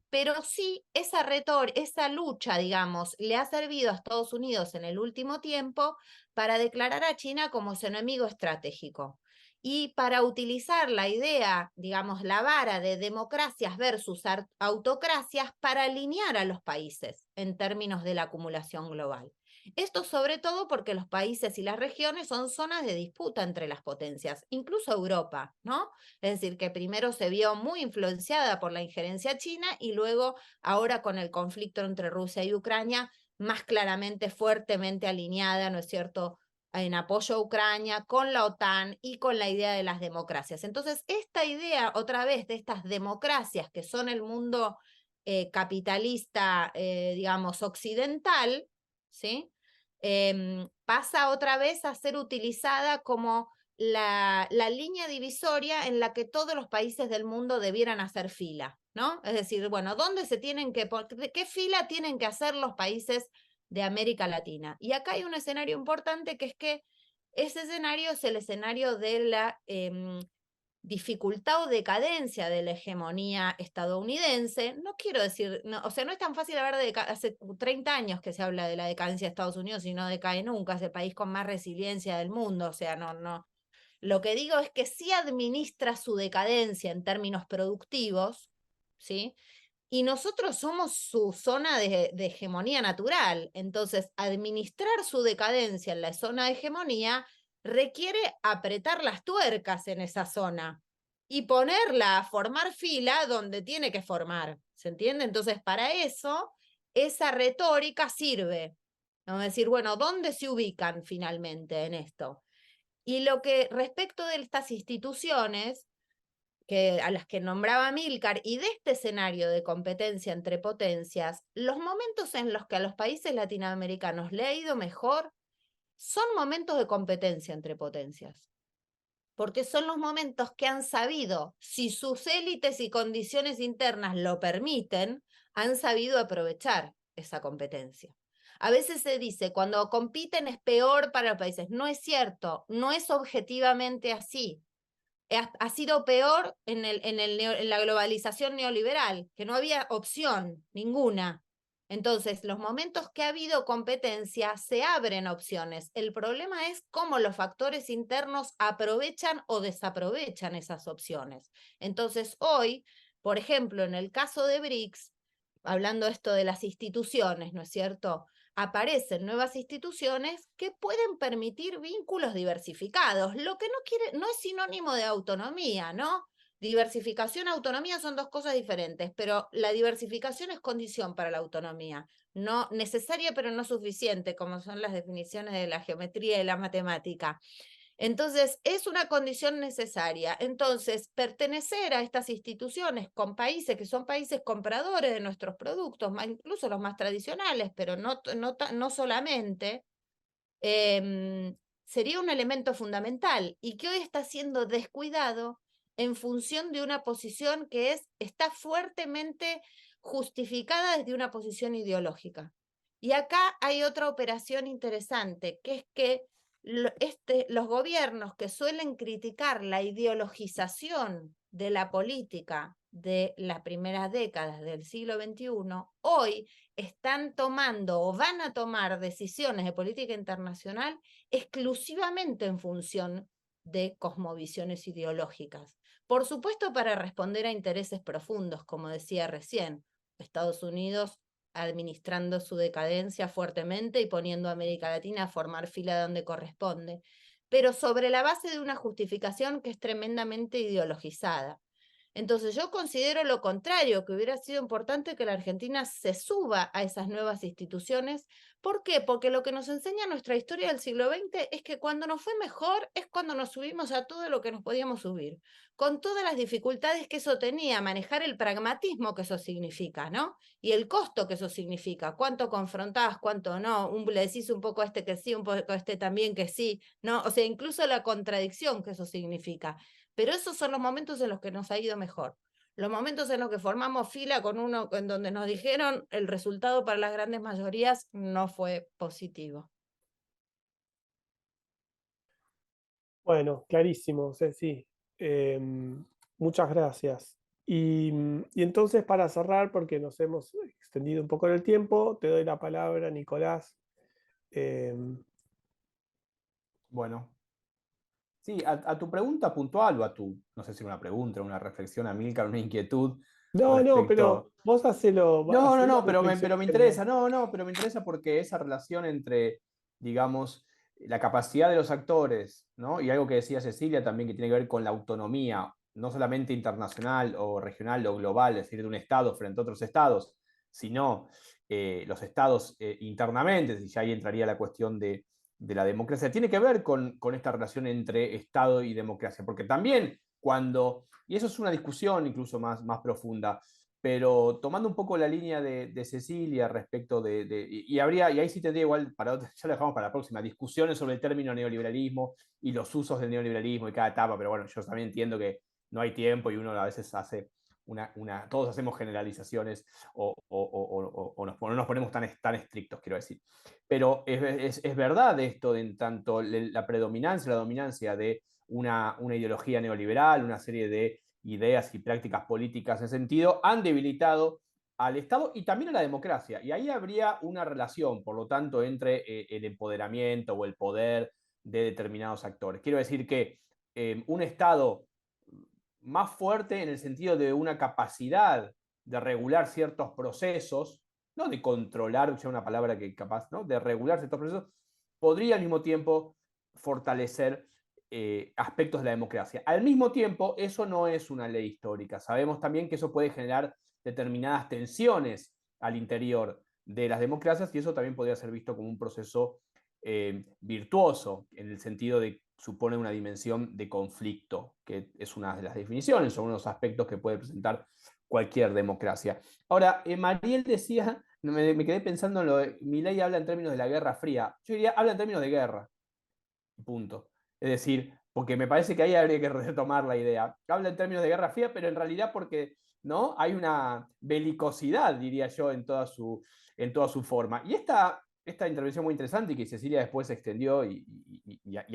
Pero sí, esa lucha, digamos, le ha servido a Estados Unidos en el último tiempo para declarar a China como su enemigo estratégico y para utilizar la idea, digamos, la vara de democracias versus autocracias para alinear a los países en términos de la acumulación global. Esto sobre todo porque los países y las regiones son zonas de disputa entre las potencias, incluso Europa, ¿no? Es decir, que primero se vio muy influenciada por la injerencia china y luego, ahora con el conflicto entre Rusia y Ucrania, más claramente, fuertemente alineada, ¿no es cierto?, en apoyo a Ucrania, con la OTAN y con la idea de las democracias. Entonces, esta idea, otra vez, de estas democracias que son el mundo capitalista, digamos, occidental, ¿sí? Pasa otra vez a ser utilizada como la línea divisoria en la que todos los países del mundo debieran hacer fila, ¿no? Es decir, bueno, ¿dónde se tienen qué fila tienen que hacer los países de América Latina? Y acá hay un escenario importante, que es que ese escenario es el escenario de la dificultad o decadencia de la hegemonía estadounidense. No quiero decir, no, o sea, no es tan fácil hablar de hace 30 años que se habla de la decadencia de Estados Unidos y no decae nunca, es el país con más resiliencia del mundo, o sea, no. Lo que digo es que sí administra su decadencia en términos productivos, ¿sí? Y nosotros somos su zona de hegemonía natural. Entonces, administrar su decadencia en la zona de hegemonía requiere apretar las tuercas en esa zona y ponerla a formar fila donde tiene que formar. ¿Se entiende? Entonces, para eso, esa retórica sirve. Vamos a decir, bueno, ¿dónde se ubican finalmente en esto? Y lo que respecto de estas instituciones, a las que nombraba Milcar, y de este escenario de competencia entre potencias, los momentos en los que a los países latinoamericanos le ha ido mejor son momentos de competencia entre potencias. porque son los momentos que han sabido, si sus élites y condiciones internas lo permiten, han sabido aprovechar esa competencia. A veces se dice, cuando compiten es peor para los países. No es cierto, no es objetivamente así. Ha sido peor en la globalización neoliberal, que no había opción ninguna. Entonces, los momentos que ha habido competencia, se abren opciones. El problema es cómo los factores internos aprovechan o desaprovechan esas opciones. Entonces, hoy, por ejemplo, en el caso de BRICS, hablando esto de las instituciones, ¿no es cierto? Aparecen nuevas instituciones que pueden permitir vínculos diversificados, lo que no es sinónimo de autonomía, ¿no? Diversificación, autonomía son dos cosas diferentes, pero la diversificación es condición para la autonomía, no necesaria pero no suficiente, como son las definiciones de la geometría y la matemática. Entonces, es una condición necesaria. Entonces, pertenecer a estas instituciones con países que son países compradores de nuestros productos, incluso los más tradicionales, pero no solamente, sería un elemento fundamental y que hoy está siendo descuidado en función de una posición que está fuertemente justificada desde una posición ideológica. Y acá hay otra operación interesante, que es que los gobiernos que suelen criticar la ideologización de la política de las primeras décadas del siglo XXI, hoy están tomando o van a tomar decisiones de política internacional exclusivamente en función de cosmovisiones ideológicas. Por supuesto, para responder a intereses profundos, como decía recién, Estados Unidos administrando su decadencia fuertemente y poniendo a América Latina a formar fila donde corresponde, pero sobre la base de una justificación que es tremendamente ideologizada. Entonces yo considero lo contrario, que hubiera sido importante que la Argentina se suba a esas nuevas instituciones. ¿Por qué? Porque lo que nos enseña nuestra historia del siglo XX es que cuando nos fue mejor es cuando nos subimos a todo lo que nos podíamos subir, con todas las dificultades que eso tenía, manejar el pragmatismo que eso significa, ¿no? Y el costo que eso significa, cuánto confrontás, cuánto no, le decís un poco a este que sí, un poco a este también que sí, ¿no? O sea, incluso la contradicción que eso significa. Pero esos son los momentos en los que nos ha ido mejor. Los momentos en los que formamos fila con uno en donde nos dijeron el resultado para las grandes mayorías no fue positivo. Bueno, clarísimo, Ceci. Muchas gracias. Y entonces, para cerrar, porque nos hemos extendido un poco en el tiempo, te doy la palabra, Nicolás. Bueno, sí, a tu pregunta puntual, o a tu, no sé si una pregunta, una reflexión, Amílcar, una inquietud No, pero respecto. vos hacelo. No, pero me reflexión interesa, pero me interesa porque esa relación entre, digamos, la capacidad de los actores, ¿no? Y algo que decía Cecilia también que tiene que ver con la autonomía, no solamente internacional o regional o global, es decir, de un Estado frente a otros Estados, sino los Estados internamente, y ya ahí entraría la cuestión de la democracia, tiene que ver con esta relación entre Estado y democracia, porque también cuando, y eso es una discusión incluso más profunda, pero tomando un poco la línea de Cecilia respecto y ahí sí tendría igual, ya lo dejamos para la próxima, discusiones sobre el término neoliberalismo y los usos del neoliberalismo y cada etapa, pero bueno, yo también entiendo que no hay tiempo y uno a veces hace todos hacemos generalizaciones o no nos ponemos tan estrictos, quiero decir. Pero es verdad esto de en tanto la predominancia, la dominancia de una ideología neoliberal, una serie de ideas y prácticas políticas en ese sentido, han debilitado al Estado y también a la democracia. Y ahí habría una relación, por lo tanto, entre el empoderamiento o el poder de determinados actores. Quiero decir que un Estado más fuerte en el sentido de una capacidad de regular ciertos procesos, no de controlar, ya una palabra que capaz, ¿no? De regular ciertos procesos, podría al mismo tiempo fortalecer aspectos de la democracia. Al mismo tiempo, eso no es una ley histórica. Sabemos también que eso puede generar determinadas tensiones al interior de las democracias y eso también podría ser visto como un proceso virtuoso, en el sentido de supone una dimensión de conflicto, que es una de las definiciones, son unos aspectos que puede presentar cualquier democracia. Ahora, Mariel decía, me quedé pensando en lo de, Milei habla en términos de la Guerra Fría, yo diría, habla en términos de guerra, punto. Es decir, porque me parece que ahí habría que retomar la idea. Habla en términos de Guerra Fría, pero en realidad porque, ¿no?, hay una belicosidad, diría yo, en toda su forma. Y esta intervención muy interesante y que Cecilia después extendió y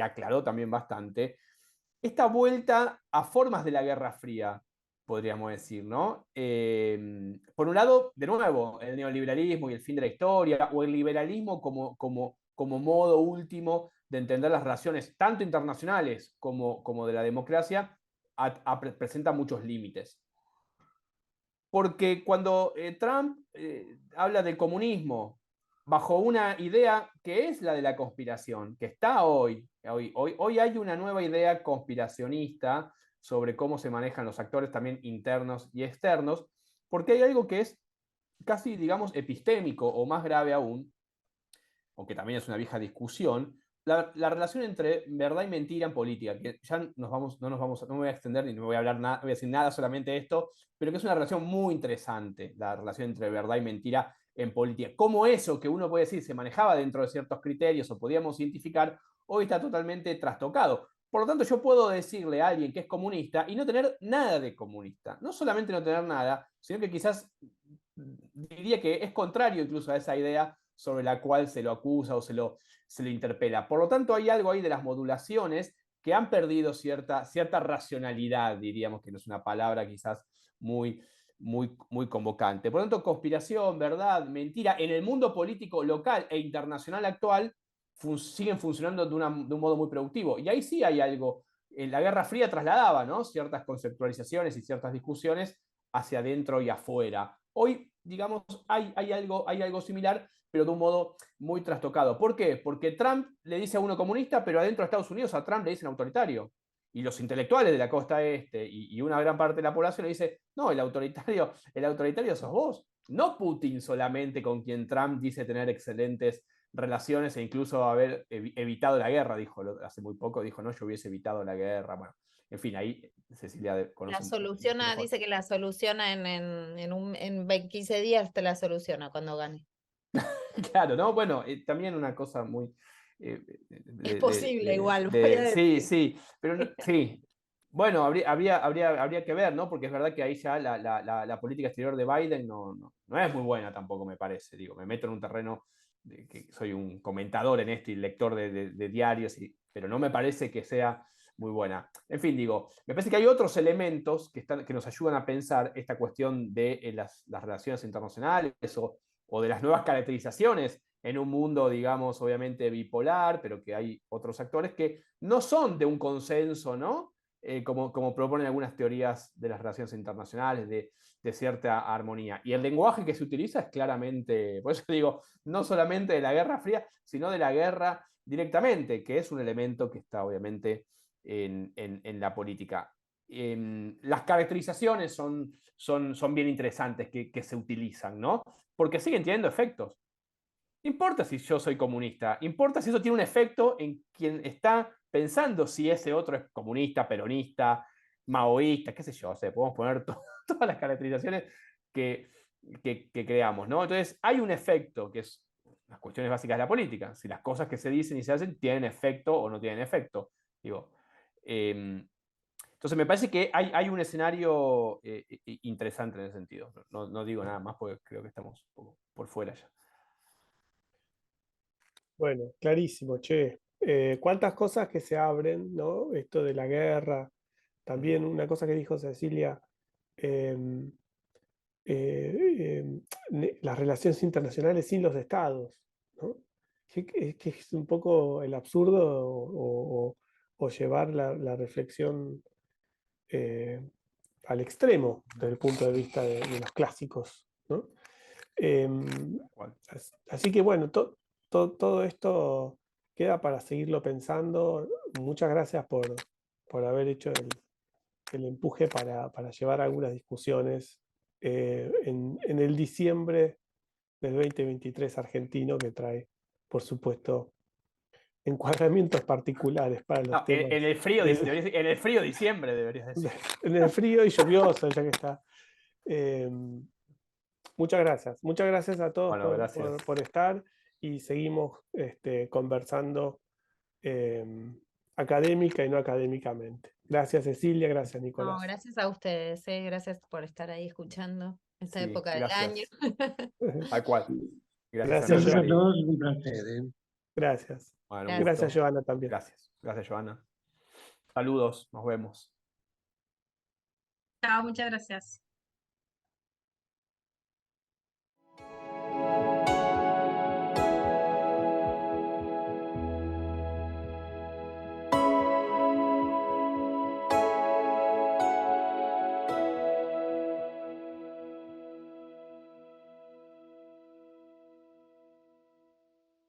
aclaró también bastante, esta vuelta a formas de la Guerra Fría, podríamos decir, ¿no? Por un lado, de nuevo, el neoliberalismo y el fin de la historia, o el liberalismo como modo último de entender las relaciones, tanto internacionales como de la democracia, presenta muchos límites. Porque cuando Trump habla del comunismo bajo una idea que es la de la conspiración, que está hoy hay una nueva idea conspiracionista sobre cómo se manejan los actores también internos y externos, porque hay algo que es casi, digamos, epistémico o más grave aún, aunque también es una vieja discusión, la relación entre verdad y mentira en política, que ya no me voy a extender ni no voy a hablar nada, voy a decir nada, solamente esto, pero que es una relación muy interesante, la relación entre verdad y mentira en política. Cómo eso que uno puede decir se manejaba dentro de ciertos criterios o podíamos identificar, hoy está totalmente trastocado. Por lo tanto, yo puedo decirle a alguien que es comunista y no tener nada de comunista. No solamente no tener nada, sino que quizás diría que es contrario incluso a esa idea sobre la cual se lo acusa o se lo interpela. Por lo tanto, hay algo ahí de las modulaciones que han perdido cierta racionalidad, diríamos, que no es una palabra quizás muy convocante. Por lo tanto, conspiración, verdad, mentira, en el mundo político local e internacional actual siguen funcionando de un modo muy productivo. Y ahí sí hay algo. La Guerra Fría trasladaba, ¿no?, ciertas conceptualizaciones y ciertas discusiones hacia adentro y afuera. Hoy, digamos, hay algo similar, pero de un modo muy trastocado. ¿Por qué? Porque Trump le dice a uno comunista, pero adentro de Estados Unidos a Trump le dicen autoritario. Y los intelectuales de la costa este y una gran parte de la población le dice, no, el autoritario sos vos, no Putin solamente, con quien Trump dice tener excelentes relaciones e incluso haber evitado la guerra, dijo hace muy poco, dijo, no, yo hubiese evitado la guerra. Bueno, en fin, ahí Cecilia conoce La soluciona, mejor. dice que la soluciona en 15 días, te la soluciona cuando gane. Claro, ¿no? Bueno, también una cosa muy... Es posible igual, voy a sí, decir. sí, pero sí. Bueno, habría que ver, ¿no? Porque es verdad que ahí ya la política exterior de Biden no es muy buena tampoco, me parece. Digo, me meto en un terreno de que soy un comentador en esto y lector de diarios, pero no me parece que sea muy buena. En fin, digo, me parece que hay otros elementos que nos ayudan a pensar esta cuestión de las relaciones internacionales o de las nuevas caracterizaciones en un mundo, digamos, obviamente bipolar, pero que hay otros actores que no son de un consenso, ¿no? Como proponen algunas teorías de las relaciones internacionales, de cierta armonía. Y el lenguaje que se utiliza es claramente, por eso digo, no solamente de la Guerra Fría, sino de la guerra directamente, que es un elemento que está obviamente en la política. Las caracterizaciones son bien interesantes que se utilizan, ¿no? Porque siguen teniendo efectos. No importa si yo soy comunista, importa si eso tiene un efecto en quien está pensando si ese otro es comunista, peronista, maoísta, qué sé yo, o sea, podemos poner todas las caracterizaciones que creamos, ¿no? Entonces, hay un efecto que es las cuestiones básicas de la política, si las cosas que se dicen y se hacen tienen efecto o no tienen efecto. Digo, entonces, me parece que hay un escenario interesante en ese sentido. No digo nada más porque creo que estamos un poco por fuera ya. Bueno, clarísimo, che. Cuántas cosas que se abren, ¿no? Esto de la guerra. También una cosa que dijo Cecilia, em, las relaciones internacionales sin los estados, ¿no? Que es un poco el absurdo o llevar la reflexión eh, al extremo desde el punto de vista de los clásicos, ¿no? Así que bueno, todo esto queda para seguirlo pensando. Muchas gracias por haber hecho el empuje para llevar algunas discusiones en el diciembre del 2023 argentino, que trae, por supuesto, encuadramientos particulares para los temas. En el frío diciembre deberías decir. En el frío y lluvioso, ya que está. Eh, muchas gracias a todos Bueno, gracias. por estar y seguimos conversando académica y no académicamente. Gracias, Cecilia, gracias, No, Nicolás. gracias a ustedes, gracias por estar ahí escuchando esta Sí, época del año. gracias. Tal cual. Gracias, Gracias, Ana Gracias a Cari. Joana. todos, un placer. Gracias. Bueno, un Gracias. Gracias, gusto. Joana, también. Gracias. Gracias, Joana. Saludos, nos vemos. Chao, muchas gracias.